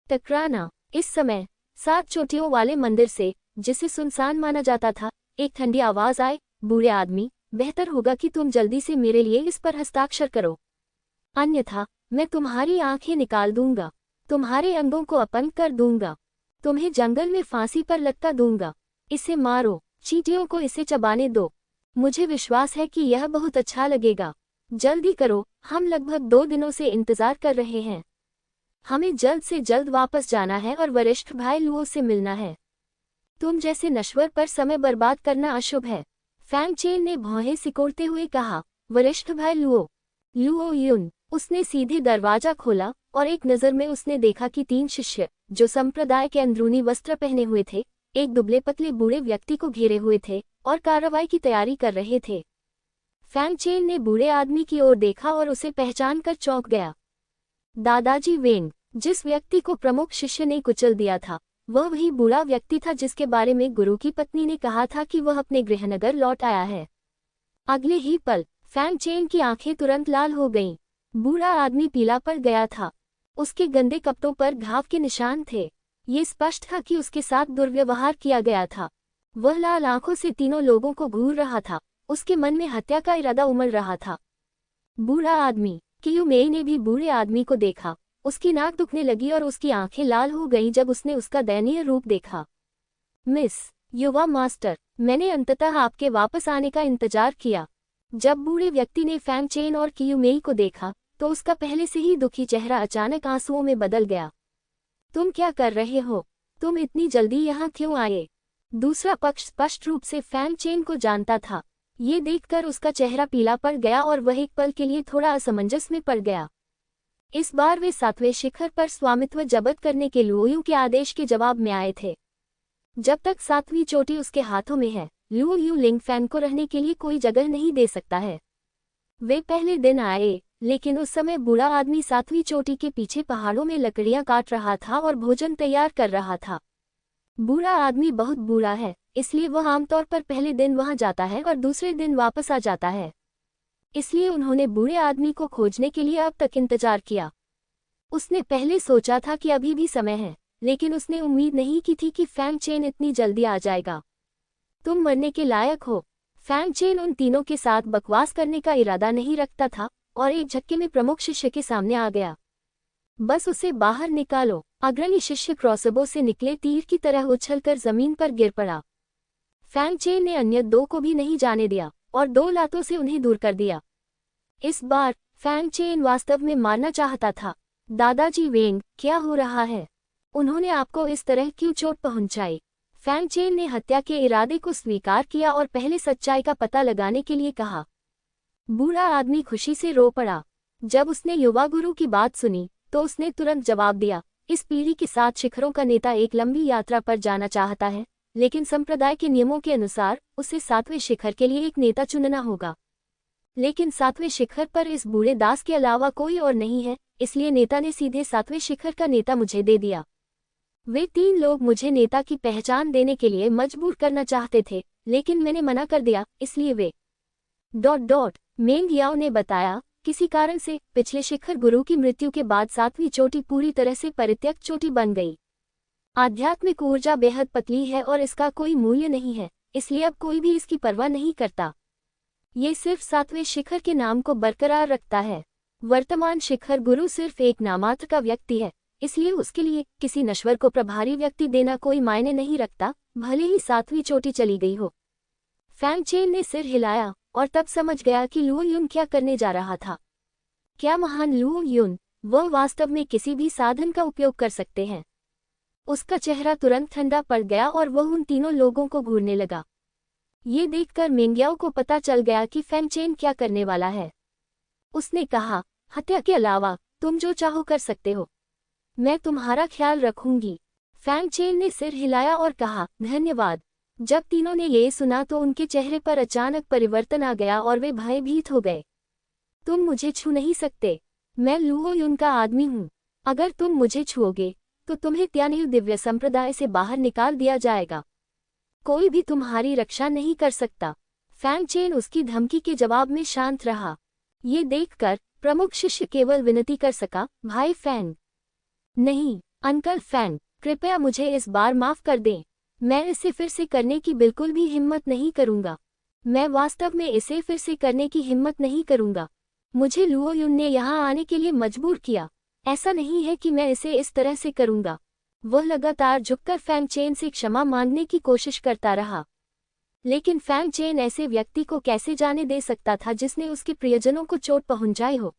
टकराना। इस समय 7 चोटियों वाले मंदिर से, जिसे सुनसान माना जाता था, एक ठंडी आवाज आए, बूढ़े आदमी, बेहतर होगा कि तुम जल्दी से मेरे लिए इस पर हस्ताक्षर करो, अन्यथा मैं तुम्हारी आंखें निकाल दूंगा, तुम्हारे अंगों को अपंग कर दूंगा, तुम्हें जंगल में फांसी पर लटका दूंगा। इसे मारो, चींटियों को इसे चबाने दो। मुझे विश्वास है कि यह बहुत अच्छा लगेगा। जल्दी करो, हम लगभग 2 दिनों से इंतजार कर रहे हैं। हमें जल्द से जल्द वापस जाना है और वरिष्ठ भाई लुओ से मिलना है। तुम जैसे नश्वर पर समय बर्बाद करना अशुभ है। फैंग चेन ने भौहें सिकोड़ते हुए कहा, वरिष्ठ भाई लुओ। लुओ युन। उसने सीधे दरवाजा खोला और एक नज़र में उसने देखा कि 3 शिष्य, जो संप्रदाय के अंदरूनी वस्त्र पहने हुए थे, एक दुबले पतले बूढ़े व्यक्ति को घेरे हुए थे और कार्रवाई की तैयारी कर रहे थे। फैंग चेन ने बूढ़े आदमी की ओर देखा और उसे पहचान कर चौंक गया। दादाजी वेंग। जिस व्यक्ति को प्रमुख शिष्य ने कुचल दिया था, वह वही बूढ़ा व्यक्ति था जिसके बारे में गुरु की पत्नी ने कहा था कि वह अपने गृहनगर लौट आया है। अगले ही पल फैंग चेन की आंखें तुरंत लाल हो गईं। बूढ़ा आदमी पीला पड़ गया था। उसके गंदे कपड़ों पर घाव के निशान थे। ये स्पष्ट था कि उसके साथ दुर्व्यवहार किया गया था। वह लाल आंखों से तीनों लोगों को घूर रहा था। उसके मन में हत्या का इरादा उमड़ रहा था। बूढ़ा आदमी। कियू मेई ने भी बूढ़े आदमी को देखा। उसकी नाक दुखने लगी और उसकी आंखें लाल हो गईं जब उसने उसका दयनीय रूप देखा। मिस, युवा मास्टर, मैंने अंततः आपके वापस आने का इंतजार किया। जब बूढ़े व्यक्ति ने फैंग चेन और कियू मेई को देखा तो उसका पहले से ही दुखी चेहरा अचानक आंसुओं में बदल गया। तुम क्या कर रहे हो? तुम इतनी जल्दी यहाँ क्यों आए? दूसरा पक्ष स्पष्ट रूप से फैंग चेन को जानता था। ये देखकर उसका चेहरा पीला पड़ गया और वह एक पल के लिए थोड़ा असमंजस में पड़ गया। इस बार वे 7वें शिखर पर स्वामित्व जब्त करने के लुओयू के आदेश के जवाब में आए थे। जब तक 7वीं चोटी उसके हाथों में है, लुओयू लिंगफैन को रहने के लिए कोई जगह नहीं दे सकता है। वे पहले दिन आए, लेकिन उस समय बूढ़ा आदमी 7वीं चोटी के पीछे पहाड़ों में लकड़ियां काट रहा था और भोजन तैयार कर रहा था। बूढ़ा आदमी बहुत बूढ़ा है, इसलिए वह आमतौर पर पहले दिन वहां जाता है और दूसरे दिन वापस आ जाता है। इसलिए उन्होंने बूढ़े आदमी को खोजने के लिए अब तक इंतजार किया। उसने पहले सोचा था कि अभी भी समय है, लेकिन उसने उम्मीद नहीं की थी कि फैंग चेन इतनी जल्दी आ जाएगा। तुम मरने के लायक हो। फैंग चेन उन तीनों के साथ बकवास करने का इरादा नहीं रखता था और एक झटके में प्रमुख शिष्य के सामने आ गया। बस उसे बाहर निकालो। अग्रणी शिष्य क्रॉसबो से निकले तीर की तरह उछलकर जमीन पर गिर पड़ा। फैंग चेन ने अन्य दो को भी नहीं जाने दिया और 2 लातों से उन्हें दूर कर दिया। इस बार फैंग चेन वास्तव में मारना चाहता था। दादाजी वेंग, क्या हो रहा है? उन्होंने आपको इस तरह क्यों चोट पहुंचाई? फैंग चेन ने हत्या के इरादे को स्वीकार किया और पहले सच्चाई का पता लगाने के लिए कहा। बूढ़ा आदमी खुशी से रो पड़ा। जब उसने युवा गुरु की बात सुनी तो उसने तुरंत जवाब दिया, इस पीढ़ी के 7 शिखरों का नेता एक लंबी यात्रा पर जाना चाहता है, लेकिन संप्रदाय के नियमों के अनुसार उसे 7वें शिखर के लिए एक नेता चुनना होगा। लेकिन 7वें शिखर पर इस बूढ़े दास के अलावा कोई और नहीं है, इसलिए नेता ने सीधे 7वें शिखर का नेता मुझे दे दिया। वे 3 लोग मुझे नेता की पहचान देने के लिए मजबूर करना चाहते थे, लेकिन मैंने मना कर दिया, इसलिए वे मेंग याओ ने बताया, किसी कारण से पिछले शिखर गुरु की मृत्यु के बाद 7वीं चोटी पूरी तरह से परित्यक्त चोटी बन गई। आध्यात्मिक ऊर्जा बेहद पतली है और इसका कोई मूल्य नहीं है, इसलिए अब कोई भी इसकी परवाह नहीं करता। ये सिर्फ 7वें शिखर के नाम को बरकरार रखता है। वर्तमान शिखर गुरु सिर्फ एक नामात्र का व्यक्ति है, इसलिए उसके लिए किसी नश्वर को प्रभारी व्यक्ति देना कोई मायने नहीं रखता, भले ही 7वीं चोटी चली गई हो। फैंग चेन ने सिर हिलाया और तब समझ गया कि लुओ युन क्या करने जा रहा था। क्या महान लुओ युन, वह वास्तव में किसी भी साधन का उपयोग कर सकते हैं। उसका चेहरा तुरंत ठंडा पड़ गया और वह उन तीनों लोगों को घूरने लगा। ये देखकर मेंग्याओ को पता चल गया कि फैंग चेन क्या करने वाला है। उसने कहा, हत्या के अलावा तुम जो चाहो कर सकते हो, मैं तुम्हारा ख्याल रखूंगी। फैंग चेन ने सिर हिलाया और कहा, धन्यवाद। जब तीनों ने ये सुना तो उनके चेहरे पर अचानक परिवर्तन आ गया और वे भयभीत हो गए। तुम मुझे छू नहीं सकते, मैं लुओ युन का आदमी हूँ। अगर तुम मुझे छुओगे तो तुम्हें त्यानियु दिव्य संप्रदाय से बाहर निकाल दिया जाएगा। कोई भी तुम्हारी रक्षा नहीं कर सकता। फैंग चेन उसकी धमकी के जवाब में शांत रहा। ये देखकर प्रमुख शिष्य केवल विनती कर सका, भाई फैंग। नहीं, अंकल फैंग, कृपया मुझे इस बार माफ कर दें। मैं इसे फिर से करने की बिल्कुल भी हिम्मत नहीं करूंगा। मैं वास्तव में इसे फिर से करने की हिम्मत नहीं करूंगा। मुझे लुओ युन ने यहाँ आने के लिए मजबूर किया। ऐसा नहीं है कि मैं इसे इस तरह से करूंगा। वह लगातार झुककर फैंग चेन से क्षमा मांगने की कोशिश करता रहा। लेकिन फैंग चेन ऐसे व्यक्ति को कैसे जाने दे सकता था जिसने उसके प्रियजनों को चोट पहुंचाई हो।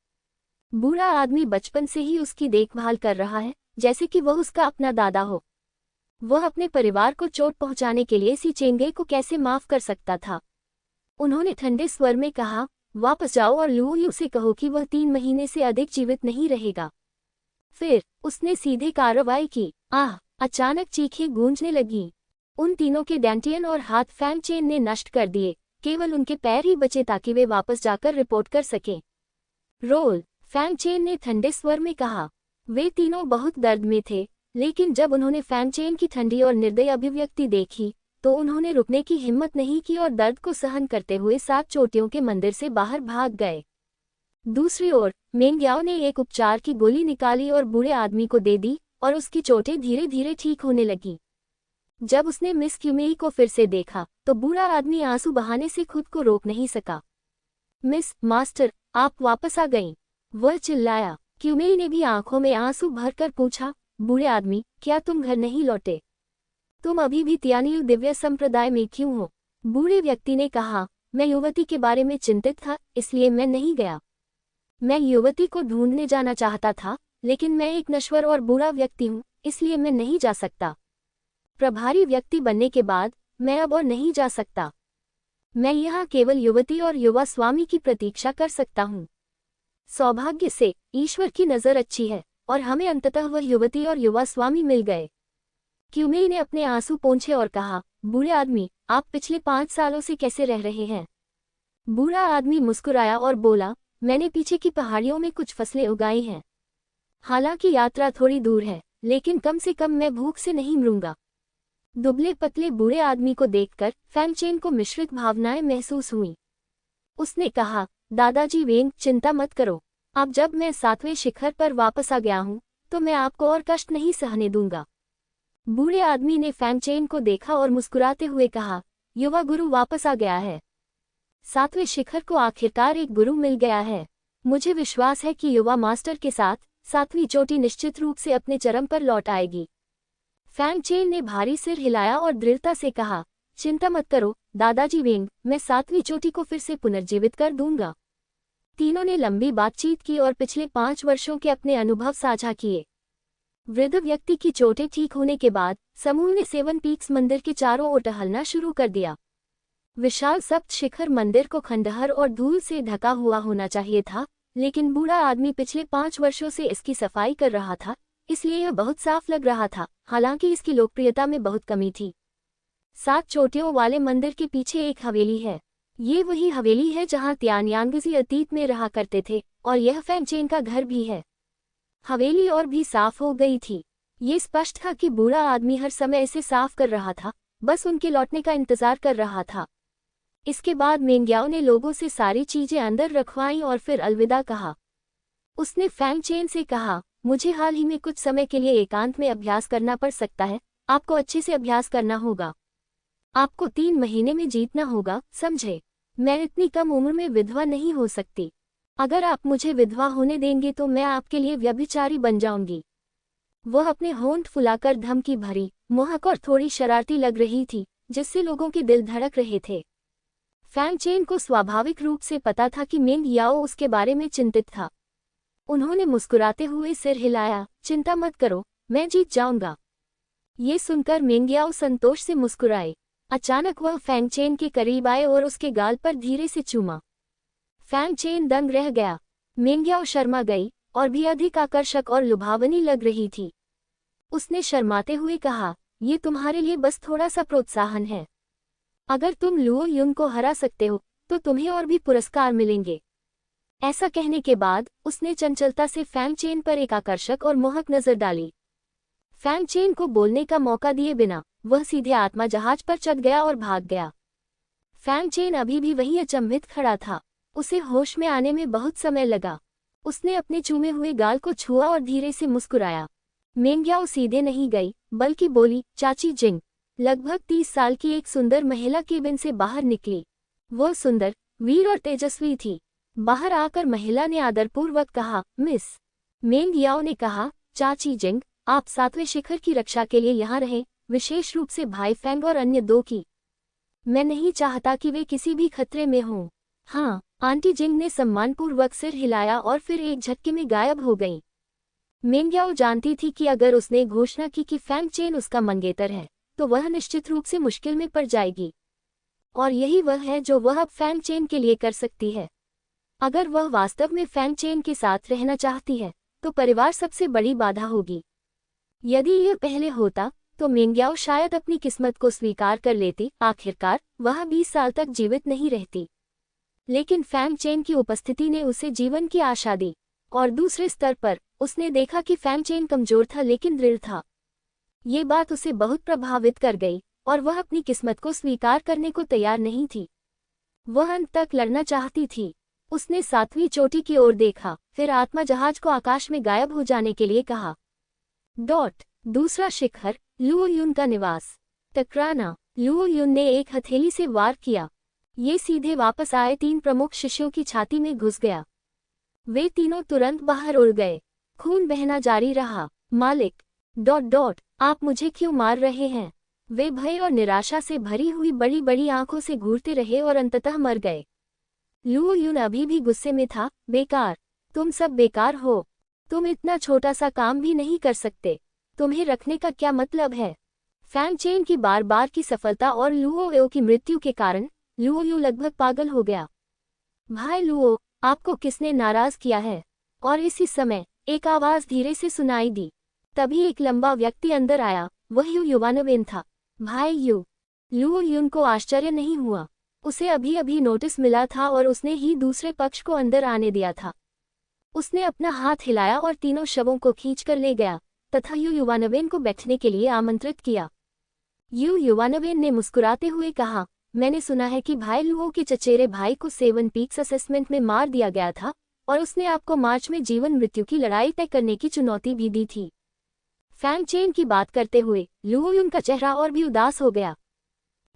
बूढ़ा आदमी बचपन से ही उसकी देखभाल कर रहा है, जैसे कि वह उसका अपना दादा हो। वह अपने परिवार को चोट पहुंचाने के लिए सी चेंगे को कैसे माफ कर सकता था। उन्होंने ठंडे स्वर में कहा, वापस जाओ और लुओ यू से कहो कि वह 3 महीने से अधिक जीवित नहीं रहेगा। फिर उसने सीधे कार्रवाई की। आह! अचानक चीखें गूंजने लगीं। उन तीनों के डैंटियन और हाथ फैंग चेन ने नष्ट कर दिए, केवल उनके पैर ही बचे ताकि वे वापस जाकर रिपोर्ट कर सकें। रोल, फैंग चेन ने ठंडे स्वर में कहा। वे तीनों बहुत दर्द में थे, लेकिन जब उन्होंने फैंग चेन की ठंडी और निर्दयी अभिव्यक्ति देखी तो उन्होंने रुकने की हिम्मत नहीं की और दर्द को सहन करते हुए 7 चोटियों के मंदिर से बाहर भाग गए। दूसरी ओर मेंग्याओ ने एक उपचार की गोली निकाली और बूढ़े आदमी को दे दी और उसकी चोटें धीरे धीरे ठीक होने लगीं। जब उसने मिस क्यूमेई को फिर से देखा तो बूढ़ा आदमी आंसू बहाने से खुद को रोक नहीं सका। मिस मास्टर, आप वापस आ गईं, वह चिल्लाया। क्यूमेई ने भी आंखों में आंसू भरकर पूछा, बूढ़े आदमी, क्या तुम घर नहीं लौटे? तुम अभी भी त्यानियु दिव्य संप्रदाय में क्यों हो? बूढ़े व्यक्ति ने कहा, मैं युवती के बारे में चिंतित था, इसलिए मैं नहीं गया। मैं युवती को ढूंढने जाना चाहता था, लेकिन मैं एक नश्वर और बुरा व्यक्ति हूँ, इसलिए मैं नहीं जा सकता। प्रभारी व्यक्ति बनने के बाद मैं अब और नहीं जा सकता। मैं यहाँ केवल युवती और युवा स्वामी की प्रतीक्षा कर सकता हूँ। सौभाग्य से ईश्वर की नज़र अच्छी है और हमें अंततः वह युवती और युवा स्वामी मिल गए। क्यूमेई ने अपने आंसू पोंछे और कहा, बूढ़े आदमी, आप पिछले 5 सालों से कैसे रह रहे हैं? बूढ़ा आदमी मुस्कुराया और बोला, मैंने पीछे की पहाड़ियों में कुछ फसलें उगाई हैं। हालांकि यात्रा थोड़ी दूर है, लेकिन कम से कम मैं भूख से नहीं मरूंगा। दुबले पतले बूढ़े आदमी को देखकर फैंगचेन को मिश्रित भावनाएं महसूस हुई। उसने कहा, दादाजी वेंग, चिंता मत करो। अब जब मैं 7वें शिखर पर वापस आ गया हूँ तो मैं आपको और कष्ट नहीं सहने दूंगा। बूढ़े आदमी ने फैंगचेन को देखा और मुस्कुराते हुए कहा, युवा गुरु वापस आ गया है। 7वें शिखर को आखिरकार एक गुरु मिल गया है। मुझे विश्वास है कि युवा मास्टर के साथ 7वीं चोटी निश्चित रूप से अपने चरम पर लौट आएगी। फैंगचेन ने भारी सिर हिलाया और दृढ़ता से कहा, चिंता मत करो दादाजी वेंग, मैं 7वीं चोटी को फिर से पुनर्जीवित कर दूंगा। तीनों ने लंबी बातचीत की और पिछले 5 वर्षों के अपने अनुभव साझा किए। वृद्ध व्यक्ति की चोटें ठीक होने के बाद समूह ने 7 पीक्स मंदिर के चारों ओर टहलना शुरू कर दिया। विशाल सप्त शिखर मंदिर को खंडहर और धूल से ढका हुआ होना चाहिए था, लेकिन बूढ़ा आदमी पिछले 5 वर्षों से इसकी सफाई कर रहा था, इसलिए यह बहुत साफ लग रहा था। हालांकि इसकी लोकप्रियता में बहुत कमी थी। 7 चोटियों वाले मंदिर के पीछे एक हवेली है। ये वही हवेली है जहां तियानयांगजी अतीत में रहा करते थे, और यह फैंगचेन का घर भी है। हवेली और भी साफ हो गई थी। ये स्पष्ट था कि बूढ़ा आदमी हर समय इसे साफ कर रहा था, बस उनके लौटने का इंतजार कर रहा था। इसके बाद मेंग्याओ ने लोगों से सारी चीजें अंदर रखवाईं और फिर अलविदा कहा। उसने फैंगचेन से कहा, मुझे हाल ही में कुछ समय के लिए एकांत में अभ्यास करना पड़ सकता है। आपको अच्छे से अभ्यास करना होगा। आपको 3 महीने में जीतना होगा, समझे? मैं इतनी कम उम्र में विधवा नहीं हो सकती। अगर आप मुझे विधवा होने देंगे तो मैं आपके लिए व्यभिचारी बन जाऊंगी। वह अपने होंठ फुलाकर धमकी भरी, मोहक और थोड़ी शरारती लग रही थी, जिससे लोगों के दिल धड़क रहे थे। फैंगचेन को स्वाभाविक रूप से पता था कि मेंग्याओ उसके बारे में चिंतित था। उन्होंने मुस्कुराते हुए सिर हिलाया, चिंता मत करो, मैं जीत जाऊंगा। ये सुनकर मेंग्याओ संतोष से मुस्कुराए। अचानक वह फैंगचेन के करीब आए और उसके गाल पर धीरे से चूमा। फैंगचेन दंग रह गया। मेंग्याओ शर्मा गई और भी अधिक आकर्षक और लुभावनी लग रही थी। उसने शर्माते हुए कहा, ये तुम्हारे लिए बस थोड़ा सा प्रोत्साहन है। अगर तुम लुओ युन को हरा सकते हो तो तुम्हें और भी पुरस्कार मिलेंगे। ऐसा कहने के बाद उसने चंचलता से फैंगचेन पर एक आकर्षक और मोहक नजर डाली। फैंगचेन को बोलने का मौका दिए बिना वह सीधे आत्मा जहाज पर चढ़ गया और भाग गया। फैंगचेन अभी भी वहीं अचंभित खड़ा था। उसे होश में आने में बहुत समय लगा। उसने अपने चूमे हुए गाल को छुआ और धीरे से मुस्कुराया। मेंग्याओ सीधे नहीं गई, बल्कि बोली, चाची जिंग। लगभग 30 साल की एक सुंदर महिला केबिन से बाहर निकली। वह सुंदर, वीर और तेजस्वी थी। बाहर आकर महिला ने आदरपूर्वक कहा, मिस। मेंग्याओ ने कहा, चाची जिंग, आप 7वें शिखर की रक्षा के लिए यहाँ रहें, विशेष रूप से भाई फैंग और अन्य 2 की। मैं नहीं चाहता कि वे किसी भी खतरे में हों। हाँ, आंटी जिंग ने सम्मानपूर्वक सिर हिलाया और फिर एक झटके में गायब हो गईं। मेंग्याओ जानती थी कि अगर उसने घोषणा की कि फैंगचेन उसका मंगेतर है तो वह निश्चित रूप से मुश्किल में पड़ जाएगी। और यही वह है जो वह अब फैंगचेन के लिए कर सकती है। अगर वह वास्तव में फैंगचेन के साथ रहना चाहती है तो परिवार सबसे बड़ी बाधा होगी। यदि यह पहले होता तो मेंग्याओ शायद अपनी किस्मत को स्वीकार कर लेती। आखिरकार वह 20 साल तक जीवित नहीं रहती। लेकिन फैंगचेन की उपस्थिति ने उसे जीवन की आशा दी। और दूसरे स्तर पर उसने देखा कि फैंगचेन कमजोर था लेकिन दृढ़ था। ये बात उसे बहुत प्रभावित कर गई और वह अपनी किस्मत को स्वीकार करने को तैयार नहीं थी। वह अंत तक लड़ना चाहती थी। उसने 7वीं चोटी की ओर देखा, फिर आत्मा जहाज को आकाश में गायब हो जाने के लिए कहा। दूसरा शिखर, लुओ युन का निवास। टकराना। लुओ युन ने एक हथेली से वार किया। ये सीधे वापस आए 3 प्रमुख शिष्यों की छाती में घुस गया। वे तीनों तुरंत बाहर उड़ गए। खून बहना जारी रहा। मालिक, आप मुझे क्यों मार रहे हैं? वे भय और निराशा से भरी हुई बड़ी बड़ी आंखों से घूरते रहे और अंततः मर गए। लुओ युन अभी भी गुस्से में था। बेकार, तुम सब बेकार हो। तुम इतना छोटा सा काम भी नहीं कर सकते। तुम्हें रखने का क्या मतलब है? फैंगचेन की बार बार की सफलता और लुओ यो की मृत्यु के कारण लुओ यू लगभग पागल हो गया। भाई लुओ, आपको किसने नाराज किया है? और इसी समय एक आवाज धीरे से सुनाई दी। तभी एक लंबा व्यक्ति अंदर आया। वह यू युवानवेन था। भाई यू। लुओ युन को आश्चर्य नहीं हुआ। उसे अभी अभी नोटिस मिला था और उसने ही दूसरे पक्ष को अंदर आने दिया था। उसने अपना हाथ हिलाया और तीनों शवों को खींचकर ले गया तथा यू युवानवेन को बैठने के लिए आमंत्रित किया। यू युवानवेन ने मुस्कुराते हुए कहा, मैंने सुना है कि भाई लुओ के चचेरे भाई को 7 पीक्स असेसमेंट में मार दिया गया था और उसने आपको मार्च में जीवन मृत्यु की लड़ाई तय करने की चुनौती भी दी थी। फैंग चेन की बात करते हुए लुओ युन का चेहरा और भी उदास हो गया।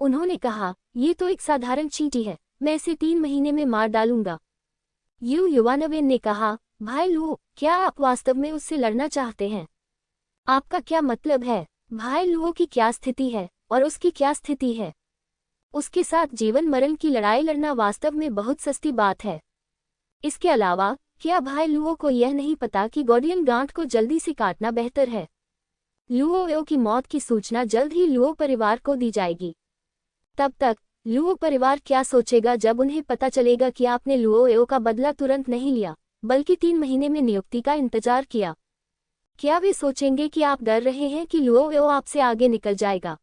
उन्होंने कहा, ये तो एक साधारण चींटी है, मैं इसे 3 महीने में मार डालूंगा। यू युवानवेन ने कहा, भाई लुओ, क्या आप वास्तव में उससे लड़ना चाहते हैं? आपका क्या मतलब है? भाई लुओ की क्या स्थिति है और उसकी क्या स्थिति है? उसके साथ जीवन मरण की लड़ाई लड़ना वास्तव में बहुत सस्ती बात है। इसके अलावा क्या भाई लुओ को यह नहीं पता कि गॉर्डियन गांठ को जल्दी से काटना बेहतर है? लुओ यो की मौत की सूचना जल्द ही लुओ परिवार को दी जाएगी। तब तक लुओ परिवार क्या सोचेगा जब उन्हें पता चलेगा कि आपने लुओ यो का बदला तुरंत नहीं लिया, बल्कि 3 महीने में नियुक्ति का इंतजार किया? क्या वे सोचेंगे कि आप डर रहे हैं कि लुओ यो आपसे आगे निकल जाएगा?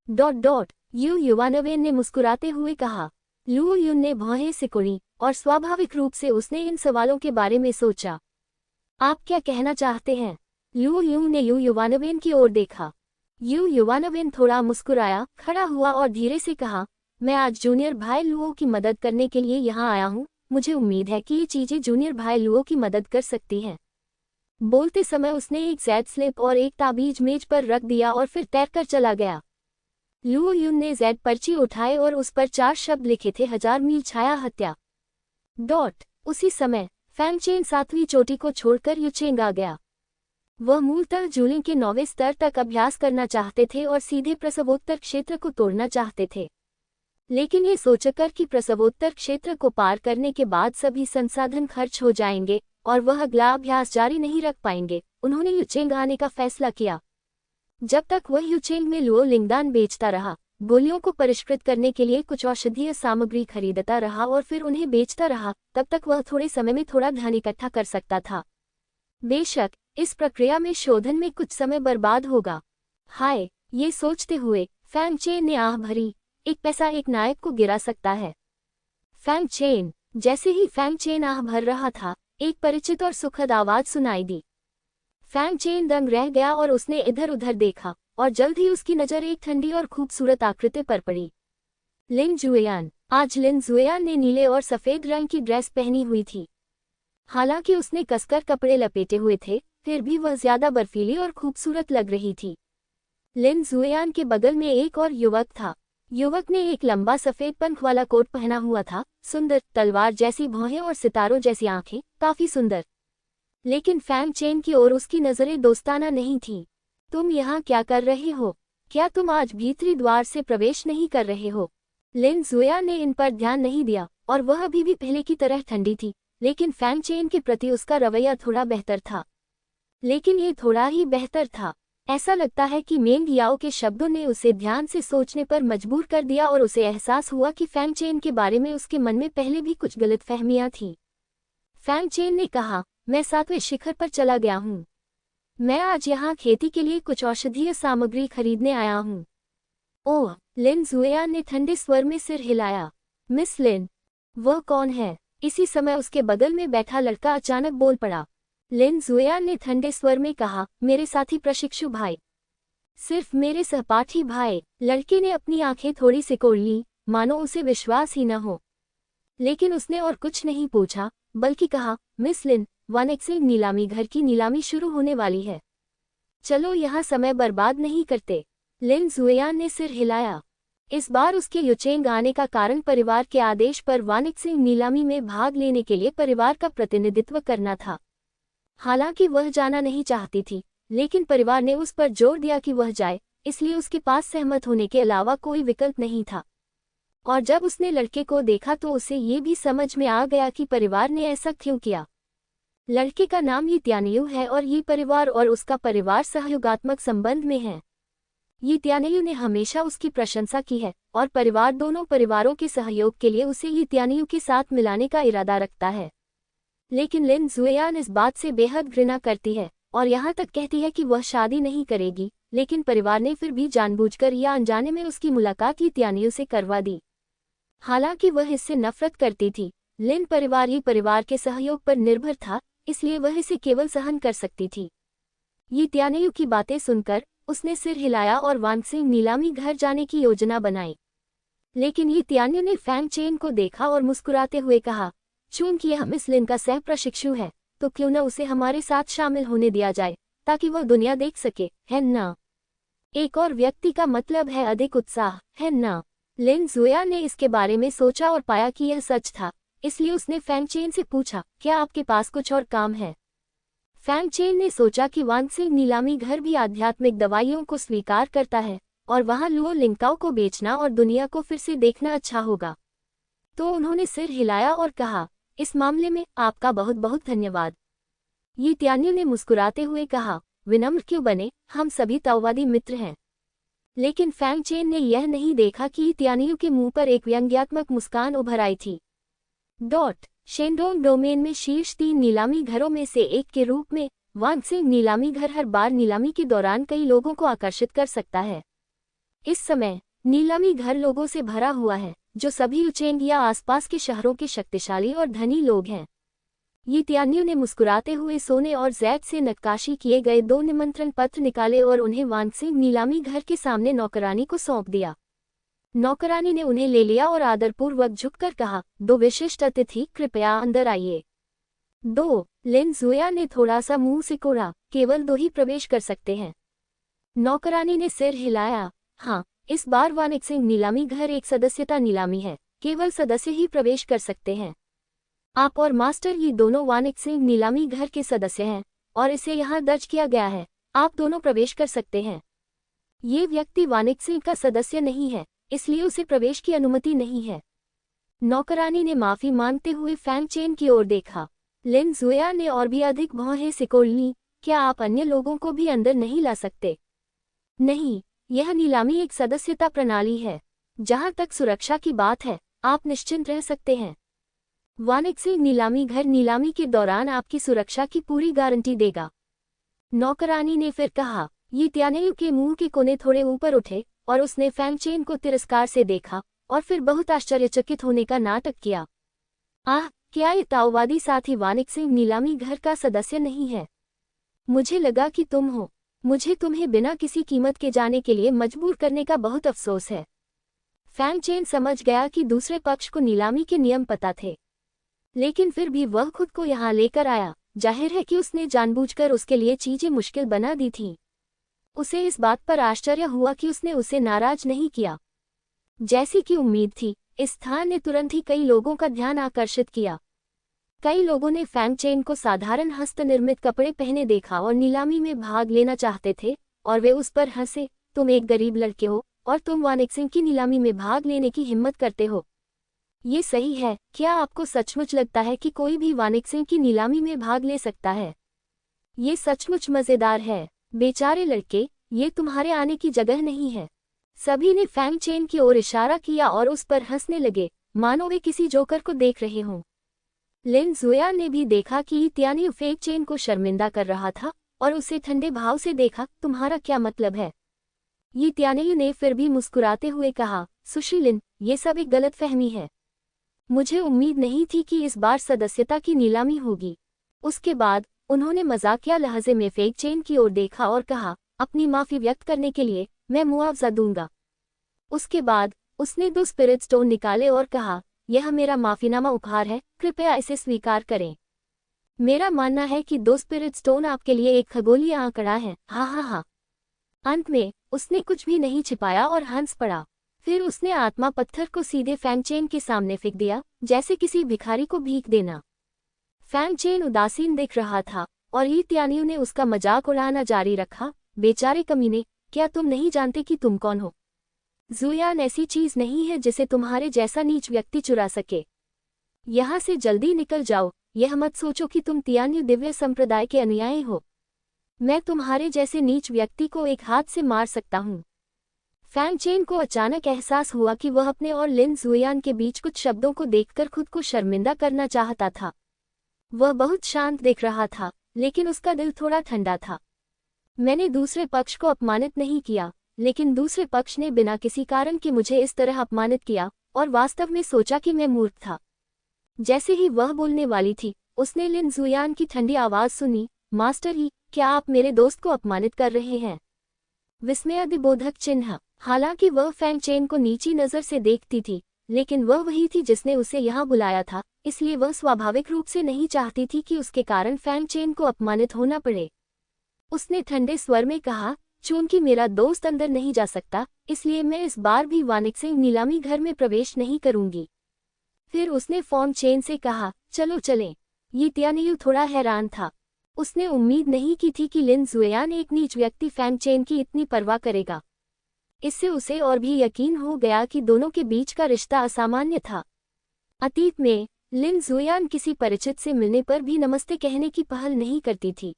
यू युवानवेन ने मुस्कुराते हुए कहा। लुओ युन ने भौहें सिकुड़ी और स्वाभाविक रूप से उसने इन सवालों के बारे में सोचा। आप क्या कहना चाहते हैं? लुओ युन ने यू युवानवेन की ओर देखा। यू युवानवेन थोड़ा मुस्कुराया, खड़ा हुआ और धीरे से कहा, मैं आज जूनियर भाई लुओ की मदद करने के लिए यहाँ आया हूँ। मुझे उम्मीद है कि ये चीजें जूनियर भाई लुओ की मदद कर सकती हैं। बोलते समय उसने एक ज़ेड स्लिप और एक ताबीज मेज पर रख दिया और फिर तैरकर चला गया। लुओ युन ने ज़ेड पर्ची उठाए और उस पर 4 शब्द लिखे थे, 1000 मील छाया हत्या। उसी समय फैंग चेन 7वीं चोटी को छोड़कर युचेंग आ गया। वह मूलतः जूलिंग के 9वें स्तर तक अभ्यास करना चाहते थे और सीधे प्रसवोत्तर क्षेत्र को तोड़ना चाहते थे। लेकिन ये सोचकर कि प्रसवोत्तर क्षेत्र को पार करने के बाद सभी संसाधन खर्च हो जाएंगे और वह अगला अभ्यास जारी नहीं रख पाएंगे, उन्होंने युचेंग आने का फैसला किया। जब तक वह युचेंग में लुओ लिंगदान बेचता रहा, गोलियों को परिष्कृत करने के लिए कुछ औषधीय सामग्री खरीदता रहा और फिर उन्हें बेचता रहा, तब तक वह थोड़े समय में थोड़ा धन इकट्ठा कर सकता था। बेशक इस प्रक्रिया में शोधन में कुछ समय बर्बाद होगा। हाय, ये सोचते हुए फैंग चेन ने आह भरी, एक पैसा एक नायक को गिरा सकता है। Fang Chen. जैसे ही फैंग चेन आह भर रहा था, एक परिचित और सुखद आवाज सुनाई दी। फैंग चेन दंग रह गया और उसने इधर उधर देखा और जल्द ही उसकी नज़र एक ठंडी और खूबसूरत आकृति पर पड़ी। लिन जुएयान। आज लिन जुएयान ने नीले और सफ़ेद रंग की ड्रेस पहनी हुई थी। हालांकि उसने कसकर कपड़े लपेटे हुए थे, फिर भी वह ज्यादा बर्फीली और खूबसूरत लग रही थी। लिन जुएयान के बगल में एक और युवक था। युवक ने एक लंबा सफ़ेद पंख वाला कोट पहना हुआ था, सुंदर, तलवार जैसी भौहें और सितारों जैसी आंखें, काफी सुंदर। लेकिन फैंग चेन की ओर उसकी नज़रें दोस्ताना नहीं थीं। तुम यहाँ क्या कर रहे हो? क्या तुम आज भीतरी द्वार से प्रवेश नहीं कर रहे हो? लिन जुएयान ने इन पर ध्यान नहीं दिया और वह अभी भी पहले की तरह ठंडी थी, लेकिन फैंग चेन के प्रति उसका रवैया थोड़ा बेहतर था। लेकिन ये थोड़ा ही बेहतर था। ऐसा लगता है कि मेंग याओ के शब्दों ने उसे ध्यान से सोचने पर मजबूर कर दिया और उसे एहसास हुआ कि फैंग चेन के बारे में उसके मन में पहले भी कुछ गलतफहमियां थीं। फैंग चेन ने कहा, मैं 7वें शिखर पर चला गया हूँ। मैं आज यहाँ खेती के लिए कुछ औषधीय सामग्री खरीदने आया हूँ। ओह, लिन जुएयान ने ठंडे स्वर में सिर हिलाया। मिस लिन? वह कौन है? इसी समय उसके बगल में बैठा लड़का अचानक बोल पड़ा। लिन जुएयान ने ठंडे स्वर में कहा, मेरे साथी प्रशिक्षु भाई। सिर्फ मेरे सहपाठी भाई। लड़के ने अपनी आंखें थोड़ी सिकोड़ ली, मानो उसे विश्वास ही न हो। लेकिन उसने और कुछ नहीं पूछा, बल्कि कहा, मिस लिन, वानएक्सिंग नीलामी घर की नीलामी शुरू होने वाली है। चलो यहाँ समय बर्बाद नहीं करते। लिन जुएयान ने सिर हिलाया। इस बार उसके युचेंग आने का कारण परिवार के आदेश पर वानएक्सिंग नीलामी में भाग लेने के लिए परिवार का प्रतिनिधित्व करना था। हालांकि वह जाना नहीं चाहती थी, लेकिन परिवार ने उस पर जोर दिया कि वह जाए, इसलिए उसके पास सहमत होने के अलावा कोई विकल्प नहीं था। और जब उसने लड़के को देखा तो उसे ये भी समझ में आ गया कि परिवार ने ऐसा क्यों किया। लड़के का नाम ये त्यानियू है और ये परिवार और उसका परिवार सहयोगात्मक संबंध में है। ये त्यानियू ने हमेशा उसकी प्रशंसा की है और परिवार दोनों परिवारों के सहयोग के लिए उसे ये त्यानियू के साथ मिलाने का इरादा रखता है। लेकिन लिन जुएयान इस बात से बेहद घृणा करती है और यहाँ तक कहती है कि वह शादी नहीं करेगी, लेकिन परिवार ने फिर भी जानबूझकर या अनजाने में उसकी मुलाकात ये त्यानियू से करवा दी। हालांकि वह इससे नफरत करती थी, लिन परिवार ये परिवार के सहयोग पर निर्भर था, इसलिए वह इसे केवल सहन कर सकती थी। ये त्यानियू की बातें सुनकर उसने सिर हिलाया और वानक्सिंग नीलामी घर जाने की योजना बनाई। लेकिन ये तियान्यू ने फैंग चेन को देखा और मुस्कुराते हुए कहा, चूंकि यह मिस लिन का सह प्रशिक्षु है, तो क्यों न उसे हमारे साथ शामिल होने दिया जाए, ताकि वह दुनिया देख सके, है ना? एक और व्यक्ति का मतलब है अधिक उत्साह, है ना? लिन जुया ने इसके बारे में सोचा और पाया कि यह सच था, इसलिए उसने फैंग चेन से पूछा, क्या आपके पास कुछ और काम है? फैंग चेन ने सोचा कि वानक्सिंग नीलामी घर भी आध्यात्मिक दवाइयों को स्वीकार करता है, और वहां लुओ लिंगकाओ को बेचना और दुनिया को फिर से देखना अच्छा होगा। तो उन्होंने सिर हिलाया और कहा, इस मामले में आपका बहुत बहुत धन्यवाद। ये तियान्यू ने मुस्कुराते हुए कहा, विनम्र क्यों बने, हम सभी ताओवादी मित्र हैं। लेकिन फैंग चेन ने यह नहीं देखा कि तियान्यू के मुंह पर एक व्यंग्यात्मक मुस्कान उभर आई थी। शेंडोंग डोमेन में शीर्ष 3 नीलामी घरों में से एक के रूप में वानक्सिंग नीलामी घर हर बार नीलामी के दौरान कई लोगों को आकर्षित कर सकता है। इस समय नीलामी घर लोगों से भरा हुआ है, जो सभी यूचेन या आसपास के शहरों के शक्तिशाली और धनी लोग हैं। ये तियान्यू ने मुस्कुराते हुए सोने और जैद से नक्काशी किए गए 2 निमंत्रण पत्र निकाले और उन्हें वानक्सिंग नीलामी घर के सामने नौकरानी को सौंप दिया। नौकरानी ने उन्हें ले लिया और आदरपूर्वक झुककर कहा, 2 विशिष्ट अतिथि कृपया अंदर आइए। 2 लिन जुया ने थोड़ा सा मुंह सिकोड़ा, केवल 2 ही प्रवेश कर सकते हैं। नौकरानी ने सिर हिलाया, हाँ, इस बार वानक्सिंग नीलामी घर एक सदस्यता नीलामी है, केवल सदस्य ही प्रवेश कर सकते हैं। आप और मास्टर ये दोनों वानक्सिंग नीलामी घर के सदस्य हैं, और इसे यहाँ दर्ज किया गया है, आप दोनों प्रवेश कर सकते हैं। ये व्यक्ति वानक्सिंग का सदस्य नहीं है, इसलिए उसे प्रवेश की अनुमति नहीं है। नौकरानी ने माफी मांगते हुए फैंग चेन की ओर देखा। लिन जुया ने और भी अधिक भौहें सिकोड़ लीं, क्या आप अन्य लोगों को भी अंदर नहीं ला सकते? नहीं, यह नीलामी एक सदस्यता प्रणाली है। जहां तक सुरक्षा की बात है, आप निश्चिंत रह सकते हैं। वानक्सिंग नीलामी घर नीलामी के दौरान आपकी सुरक्षा की पूरी गारंटी देगा। नौकरानी ने फिर कहा। ये तियान्यू के मुंह के कोने थोड़े ऊपर उठे और उसने फैंग चेन को तिरस्कार से देखा और फिर बहुत आश्चर्यचकित होने का नाटक किया। आह, क्या ये ताओवादी साथी वानक्सिंग नीलामी घर का सदस्य नहीं है? मुझे लगा कि तुम हो। मुझे तुम्हें बिना किसी कीमत के जाने के लिए मजबूर करने का बहुत अफसोस है। फैंग चेन समझ गया कि दूसरे पक्ष को नीलामी के नियम पता थे, लेकिन फिर भी वह खुद को यहाँ लेकर आया। जाहिर है कि उसने जानबूझकर उसके लिए चीजें मुश्किल बना दी थीं। उसे इस बात पर आश्चर्य हुआ कि उसने उसे नाराज नहीं किया। जैसी कि उम्मीद थी, इस स्थान ने तुरंत ही कई लोगों का ध्यान आकर्षित किया। कई लोगों ने फैंग चेन को साधारण हस्तनिर्मित कपड़े पहने देखा और नीलामी में भाग लेना चाहते थे, और वे उस पर हंसे, तुम एक गरीब लड़के हो और तुम वानक्सिंग की नीलामी में भाग लेने की हिम्मत करते हो। ये सही है, क्या आपको सचमुच लगता है कि कोई भी वानक्सिंग की नीलामी में भाग ले सकता है? ये सचमुच मजेदार है। बेचारे लड़के, ये तुम्हारे आने की जगह नहीं है। सभी ने फैंग चेन की ओर इशारा किया और उस पर हंसने लगे, मानो वे किसी जोकर को देख रहे हों। लिन जुया ने भी देखा कि तियान्यू फैंग चेन को शर्मिंदा कर रहा था और उसे ठंडे भाव से देखा। तुम्हारा क्या मतलब है? ये तियान्यू ने फिर भी मुस्कुराते हुए कहा, सुश्री लिन, ये सब एक गलतफहमी है। मुझे उम्मीद नहीं थी कि इस बार सदस्यता की नीलामी होगी। उसके बाद उन्होंने मजाकिया लहजे में फैंग चेन की ओर देखा और कहा, अपनी माफी व्यक्त करने के लिए मैं मुआवजा दूंगा। उसके बाद उसने 2 स्पिरिट स्टोन निकाले और कहा, यह मेरा माफीनामा उपहार है, कृपया इसे स्वीकार करें। मेरा मानना है कि 2 स्पिरिट स्टोन आपके लिए एक खगोलीय आंकड़ा है। हा हा हा। अंत में उसने कुछ भी नहीं छिपाया और हंस पड़ा। फिर उसने आत्मा पत्थर को सीधे फैंग चेन के सामने फेंक दिया, जैसे किसी भिखारी को भीख देना। फैंग चेन उदासीन दिख रहा था और ये तियान्यू ने उसका मजाक उड़ाना जारी रखा, बेचारे कमीने, क्या तुम नहीं जानते कि तुम कौन हो? जुयान ऐसी चीज नहीं है जिसे तुम्हारे जैसा नीच व्यक्ति चुरा सके। यहाँ से जल्दी निकल जाओ, यह मत सोचो कि तुम तियान्यू दिव्य संप्रदाय के अनुयायी हो। मैं तुम्हारे जैसे नीच व्यक्ति को एक हाथ से मार सकता हूँ। फैंग चेन को अचानक एहसास हुआ कि वह अपने और लिन जुयान के बीच कुछ शब्दों को देखकर खुद को शर्मिंदा करना चाहता था। वह बहुत शांत दिख रहा था, लेकिन उसका दिल थोड़ा ठंडा था। मैंने दूसरे पक्ष को अपमानित नहीं किया, लेकिन दूसरे पक्ष ने बिना किसी कारण के मुझे इस तरह अपमानित किया, और वास्तव में सोचा कि मैं मूर्ख था। जैसे ही वह बोलने वाली थी, उसने लिन जुयान की ठंडी आवाज सुनी, मास्टर ही, क्या आप मेरे दोस्त को अपमानित कर रहे हैं? विस्मयादिबोधक चिन्ह। हालांकि वह फैंग चेन को नीची नजर से देखती थी, लेकिन वह वही थी जिसने उसे यहाँ बुलाया था, इसलिए वह स्वाभाविक रूप से नहीं चाहती थी कि उसके कारण फैंग चेन को अपमानित होना पड़े। उसने ठंडे स्वर में कहा, चूंकि मेरा दोस्त अंदर नहीं जा सकता, इसलिए मैं इस बार भी वानिक्सिंग नीलामी घर में प्रवेश नहीं करूंगी। फिर उसने फॉन्ग चेन से कहा, चलो चलें। ये तियानियू थोड़ा हैरान था। उसने उम्मीद नहीं की थी कि लिन जुएयान एक नीच व्यक्ति फैंग चेन की इतनी परवाह करेगा। इससे उसे और भी यकीन हो गया कि दोनों के बीच का रिश्ता असामान्य था। अतीत में लिन जुएयान किसी परिचित से मिलने पर भी नमस्ते कहने की पहल नहीं करती थी,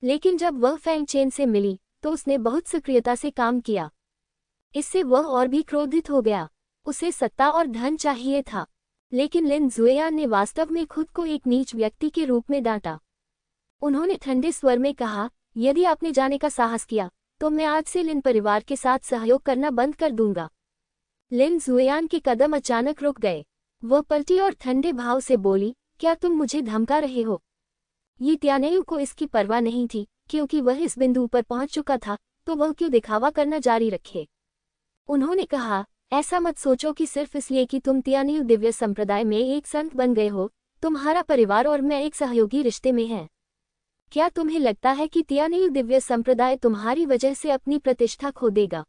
लेकिन जब वह फैंग चेन से मिली तो उसने बहुत सक्रियता से काम किया। इससे वह और भी क्रोधित हो गया। उसे सत्ता और धन चाहिए था, लेकिन लिन जुएयान ने वास्तव में खुद को एक नीच व्यक्ति के रूप में डांटा। उन्होंने ठंडे स्वर में कहा, यदि आपने जाने का साहस किया तो मैं आज से लिन परिवार के साथ सहयोग करना बंद कर दूंगा। लिन जुएयान के कदम अचानक रुक गए। वह पलटी और ठंडे भाव से बोली, क्या तुम मुझे धमका रहे हो? ये तियानेयू को इसकी परवाह नहीं थी, क्योंकि वह इस बिंदु पर पहुंच चुका था, तो वह क्यों दिखावा करना जारी रखे। उन्होंने कहा, ऐसा मत सोचो कि सिर्फ इसलिए कि तुम तियानेयू दिव्य संप्रदाय में एक संत बन गए हो, तुम्हारा परिवार और मैं एक सहयोगी रिश्ते में हैं। क्या तुम्हें लगता है कि तियानेयू दिव्य संप्रदाय तुम्हारी वजह से अपनी प्रतिष्ठा खो देगा?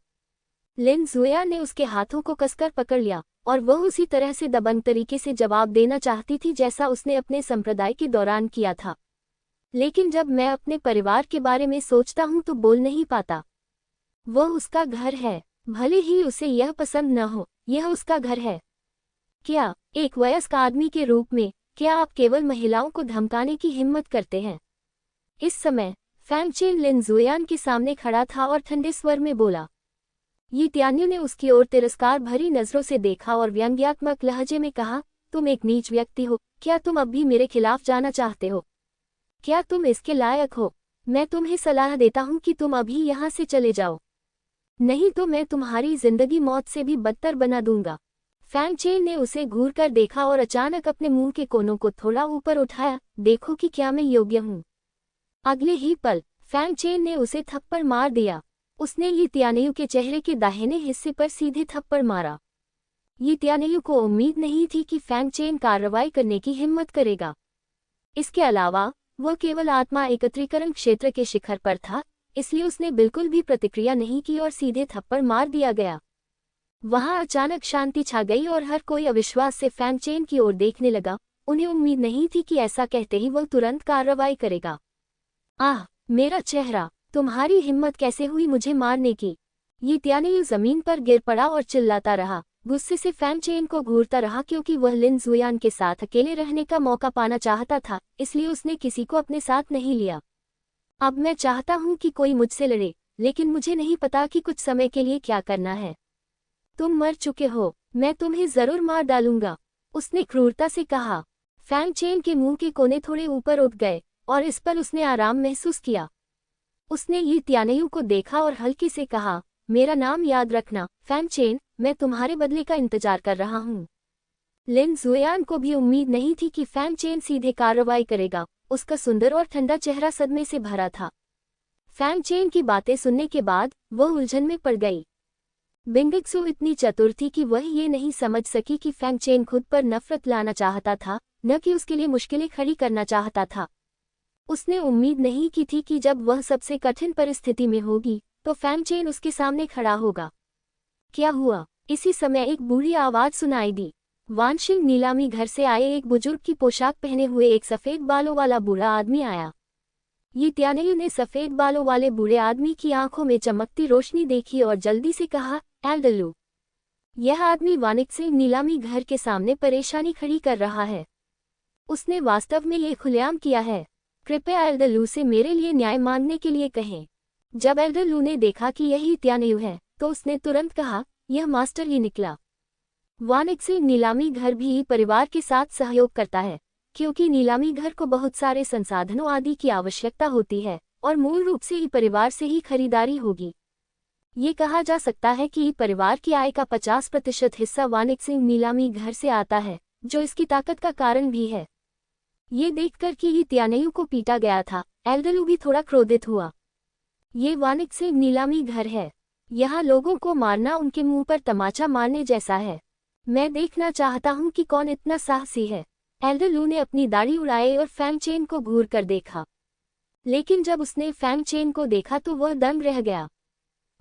लिन जुएयान ने उसके हाथों को कसकर पकड़ लिया और वह उसी तरह से दबंग तरीके से जवाब देना चाहती थी जैसा उसने अपने संप्रदाय के दौरान किया था। लेकिन जब मैं अपने परिवार के बारे में सोचता हूं तो बोल नहीं पाता। वह उसका घर है, भले ही उसे यह पसंद न हो, यह उसका घर है। क्या एक वयस्क आदमी के रूप में क्या आप केवल महिलाओं को धमकाने की हिम्मत करते हैं? इस समय फैंग चेन लिन जुएयान के सामने खड़ा था और ठंडे स्वर में बोला। ये तियान्यू ने उसकी ओर तिरस्कार भरी नजरों से देखा और व्यंग्यात्मक लहजे में कहा, तुम एक नीच व्यक्ति हो, क्या तुम अब भी मेरे खिलाफ जाना चाहते हो? क्या तुम इसके लायक हो? मैं तुम्हें सलाह देता हूं कि तुम अभी यहाँ से चले जाओ, नहीं तो मैं तुम्हारी जिंदगी मौत से भी बदतर बना दूंगा। फैंग चेन ने उसे घूर कर देखा और अचानक अपने मुंह के कोनों को थोड़ा ऊपर उठाया, देखो कि क्या मैं योग्य हूँ। अगले ही पल फैंग चेन ने उसे थप्पड़ मार दिया। उसने ये तियानेयू के चेहरे के दाहिने हिस्से पर सीधे थप्पड़ मारा। ये तियानेयू को उम्मीद नहीं थी कि फैंग चेन कार्रवाई करने की हिम्मत करेगा। इसके अलावा वह केवल आत्मा एकत्रीकरण क्षेत्र के शिखर पर था, इसलिए उसने बिल्कुल भी प्रतिक्रिया नहीं की और सीधे थप्पड़ मार दिया गया। वहां अचानक शांति छा गई और हर कोई अविश्वास से फैंग चेन की ओर देखने लगा। उन्हें उम्मीद नहीं थी कि ऐसा कहते ही वह तुरंत कार्रवाई करेगा। आह, मेरा चेहरा, तुम्हारी हिम्मत कैसे हुई मुझे मारने की? ये तियानेयू जमीन पर गिर पड़ा और चिल्लाता रहा। गुस्से से फैंग चेन को घूरता रहा क्योंकि वह लिन जुएयान के साथ अकेले रहने का मौका पाना चाहता था, इसलिए उसने किसी को अपने साथ नहीं लिया। अब मैं चाहता हूं कि कोई मुझसे लड़े, लेकिन मुझे नहीं पता कि कुछ समय के लिए क्या करना है। तुम मर चुके हो, मैं तुम्हें जरूर मार डालूंगा, उसने क्रूरता से कहा। फैंग चेन के मुंह के कोने थोड़े ऊपर उठ गए और इस पर उसने आराम महसूस किया। उसने ये तियानेयू को देखा और हल्के से कहा, मेरा नाम याद रखना फैंग चेन, मैं तुम्हारे बदले का इंतजार कर रहा हूँ। लिन जुएयान को भी उम्मीद नहीं थी कि फैंग चेन सीधे कार्रवाई करेगा। उसका सुंदर और ठंडा चेहरा सदमे से भरा था। फैंग चेन की बातें सुनने के बाद वह उलझन में पड़ गई। बिंगक्सू इतनी चतुर थी कि वह ये नहीं समझ सकी कि फैंग चेन खुद पर नफरत लाना चाहता था, न कि उसके लिए मुश्किलें खड़ी करना चाहता था। उसने उम्मीद नहीं की थी कि जब वह सबसे कठिन परिस्थिति में होगी तो फैंग चेन उसके सामने खड़ा होगा। क्या हुआ? इसी समय एक बूढ़ी आवाज सुनाई दी। वानशिंग नीलामी घर से आए एक बुजुर्ग की पोशाक पहने हुए एक सफेद बालों वाला बूढ़ा आदमी आया। ये तियानेयू ने सफेद बालों वाले बूढ़े आदमी की आंखों में चमकती रोशनी देखी और जल्दी से कहा, एल्डलू। यह आदमी वानिक्सिंग नीलामी घर के सामने परेशानी खड़ी कर रहा है। उसने वास्तव में ये खुलेआम किया है। कृपया एल्डलू से मेरे लिए न्याय मांगने के लिए कहें। जब एल्डलू ने देखा कि यही तियानेयू है तो उसने तुरंत कहा, यह मास्टर ही निकला। वानिक्सिंग नीलामी घर भी परिवार के साथ सहयोग करता है, क्योंकि नीलामी घर को बहुत सारे संसाधनों आदि की आवश्यकता होती है और मूल रूप से ही परिवार से ही खरीदारी होगी। ये कहा जा सकता है कि परिवार की आय का 50% हिस्सा वानिक्सिंग नीलामी घर से आता है, जो इसकी ताकत का कारण भी है। ये देखकर कि ये तियानेयू को पीटा गया था, एल्डलू भी थोड़ा क्रोधित हुआ। ये वानिक्सिंग नीलामी घर है। यहाँ लोगों को मारना उनके मुंह पर तमाचा मारने जैसा है। मैं देखना चाहता हूँ कि कौन इतना साहसी है। एल्डर लू ने अपनी दाढ़ी उड़ाई और फैंग चेन को घूर कर देखा, लेकिन जब उसने फैंग चेन को देखा तो वह दंग रह गया।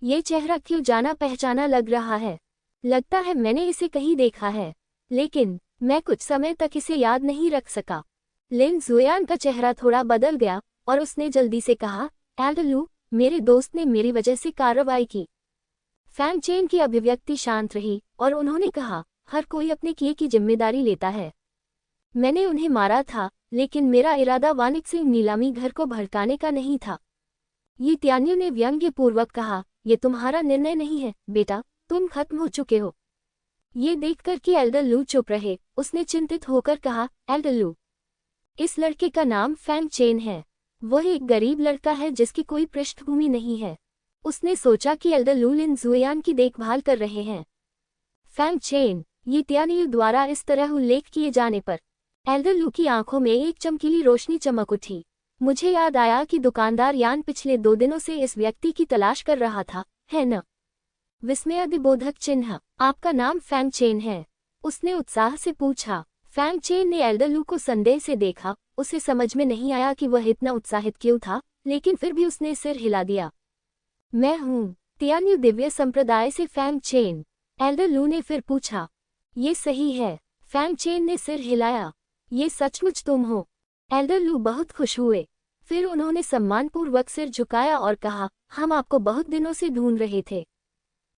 ये चेहरा क्यों जाना पहचाना लग रहा है। लगता है मैंने इसे कहीं देखा है, लेकिन मैं कुछ समय तक इसे याद नहीं रख सका। लिन जुयान का चेहरा थोड़ा बदल गया और उसने जल्दी से कहा, एल्डर लू, मेरे दोस्त ने मेरी वजह से कार्रवाई की। फैंग चेन की अभिव्यक्ति शांत रही और उन्होंने कहा, हर कोई अपने किए की जिम्मेदारी लेता है। मैंने उन्हें मारा था, लेकिन मेरा इरादा वानिक्सिंग नीलामी घर को भड़काने का नहीं था। ये त्यान्यू ने व्यंग्यपूर्वक कहा, ये तुम्हारा निर्णय नहीं है बेटा, तुम खत्म हो चुके हो। ये देखकर कि एल्डर लू चुप रहे, उसने चिंतित होकर कहा, एल्डर लू, इस लड़के का नाम फैंग चेन है। वह एक गरीब लड़का है जिसकी कोई पृष्ठभूमि नहीं है। उसने सोचा कि एल्डर लू लिन जुयान की देखभाल कर रहे हैं। फैंग चेन, ये त्यान्यू द्वारा इस तरह उल्लेख किए जाने पर एल्डर लू की आंखों में एक चमकीली रोशनी चमक उठी। मुझे याद आया कि दुकानदार यान पिछले 2 दिनों से इस व्यक्ति की तलाश कर रहा था, है न? विस्मयादिबोधक चिन्ह, आपका नाम फैंग चेन है? उसने उत्साह से पूछा। फैंग चेन ने एल्डर लू को संदेह से देखा। उसे समझ में नहीं आया कि वह इतना उत्साहित क्यों था, लेकिन फिर भी उसने सिर हिला दिया। मैं हूँ त्यान्यू दिव्य संप्रदाय से फैंग चेन। एल्डर लू ने फिर पूछा। ये सही है, फैंग चेन ने सिर हिलाया। ये सचमुच तुम हो? एल्डर लू बहुत खुश हुए। फिर उन्होंने सम्मानपूर्वक सिर झुकाया और कहा, हम आपको बहुत दिनों से ढूंढ रहे थे।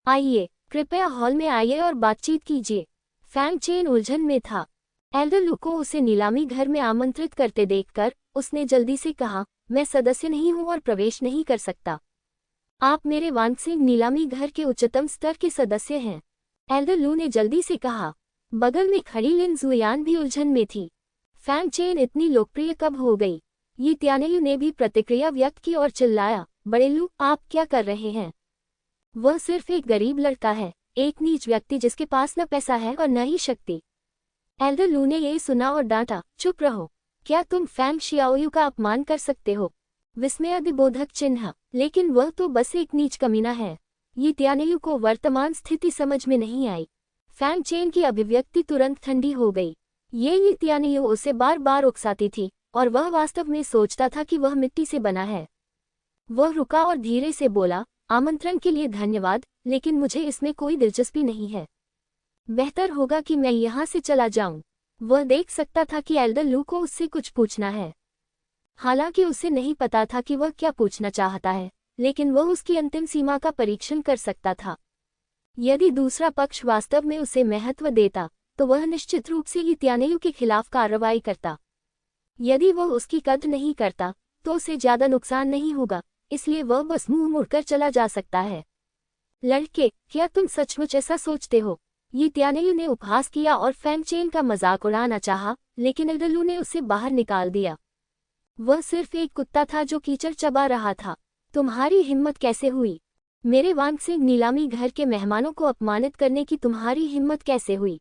आइए, कृपया हॉल में आइए और बातचीत कीजिए। फैंग चेन उलझन में था। एल्डर लू को उसे नीलामी घर में आमंत्रित करते देखकर उसने जल्दी से कहा, मैं सदस्य नहीं हूँ और प्रवेश नहीं कर सकता। आप मेरे वानिक्सिंग नीलामी घर के उच्चतम स्तर के सदस्य हैं। एल्डर लू ने जल्दी से कहा। बगल में खड़ी लिन जुयान भी उलझन में थी। फैंग चेन इतनी लोकप्रिय कब हो गई? ये त्यान्यू ने भी प्रतिक्रिया व्यक्त की और चिल्लाया, बड़े लू, आप क्या कर रहे हैं? वह सिर्फ एक गरीब लड़का है, एक नीच व्यक्ति जिसके पास न पैसा है और न ही शक्ति। एल्डर लू ने ये सुना और डांटा, चुप रहो। क्या तुम फैंग शियाओयू का अपमान कर सकते हो? विस्मयादिबोधक चिन्ह, लेकिन वह तो बस एक नीच कमीना है। ये त्यान्यू को वर्तमान स्थिति समझ में नहीं आई। फैंग चेन की अभिव्यक्ति तुरंत ठंडी हो गई। ये त्यान्यू उसे बार बार उकसाती थी और वह वास्तव में सोचता था कि वह मिट्टी से बना है। वह रुका और धीरे से बोला, आमंत्रण के लिए धन्यवाद, लेकिन मुझे इसमें कोई दिलचस्पी नहीं है। बेहतर होगा कि मैं यहाँ से चला जाऊं। वह देख सकता था कि एल्डर लू को उससे कुछ पूछना है। हालांकि उसे नहीं पता था कि वह क्या पूछना चाहता है, लेकिन वह उसकी अंतिम सीमा का परीक्षण कर सकता था। यदि दूसरा पक्ष वास्तव में उसे महत्व देता, तो वह निश्चित रूप से ही त्यान्यू के खिलाफ कार्रवाई करता। यदि वह उसकी कद्र नहीं करता, तो उसे ज्यादा नुकसान नहीं होगा, इसलिए वह बस मुंह मुड़कर चला जा सकता है। लड़के, क्या तुम सचमुच ऐसा सोचते हो? ये त्यान्यू ने उपहास किया और फैंग चेन का मजाक उड़ाना चाहा, लेकिन एल्डर लू ने उसे बाहर निकाल दिया। वह सिर्फ एक कुत्ता था जो कीचड़ चबा रहा था। तुम्हारी हिम्मत कैसे हुई? मेरे वानिक्सिंग नीलामी घर के मेहमानों को अपमानित करने की तुम्हारी हिम्मत कैसे हुई?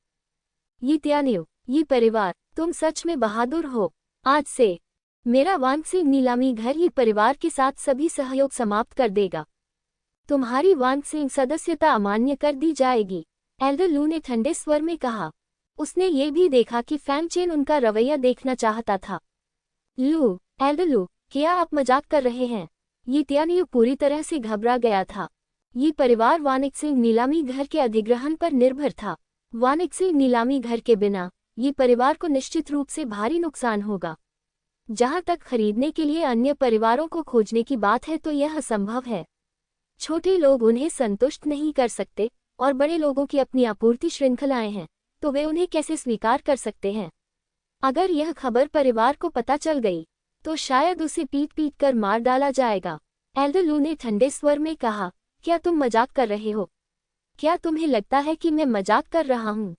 ये त्यान्यू, ये परिवार, तुम सच में बहादुर हो। आज से मेरा वानिक्सिंग नीलामी घर ये परिवार के साथ सभी सहयोग समाप्त कर देगा। तुम्हारी वानिक्सिंग सदस्यता अमान्य कर दी जाएगी। एल्डर लू ने ठंडे स्वर में कहा। उसने ये भी देखा कि फैंग चेन उनका रवैया देखना चाहता था। लू, एल्डर लू, क्या आप मजाक कर रहे हैं? ये त्यान्यू पूरी तरह से घबरा गया था। ये परिवार वानिक्सिंग नीलामी घर के अधिग्रहण पर निर्भर था। वानिक्सिंग नीलामी घर के बिना ये परिवार को निश्चित रूप से भारी नुकसान होगा। जहां तक खरीदने के लिए अन्य परिवारों को खोजने की बात है तो यह असंभव है। छोटे लोग उन्हें संतुष्ट नहीं कर सकते और बड़े लोगों की अपनी आपूर्ति श्रृंखलाएं हैं, तो वे उन्हें कैसे स्वीकार कर सकते हैं? अगर यह खबर परिवार को पता चल गई, तो शायद उसे पीट कर मार डाला जाएगा। एल्डर लू ने ठंडे स्वर में कहा, क्या तुम मजाक कर रहे हो? क्या तुम्हें लगता है कि मैं मजाक कर रहा हूँ?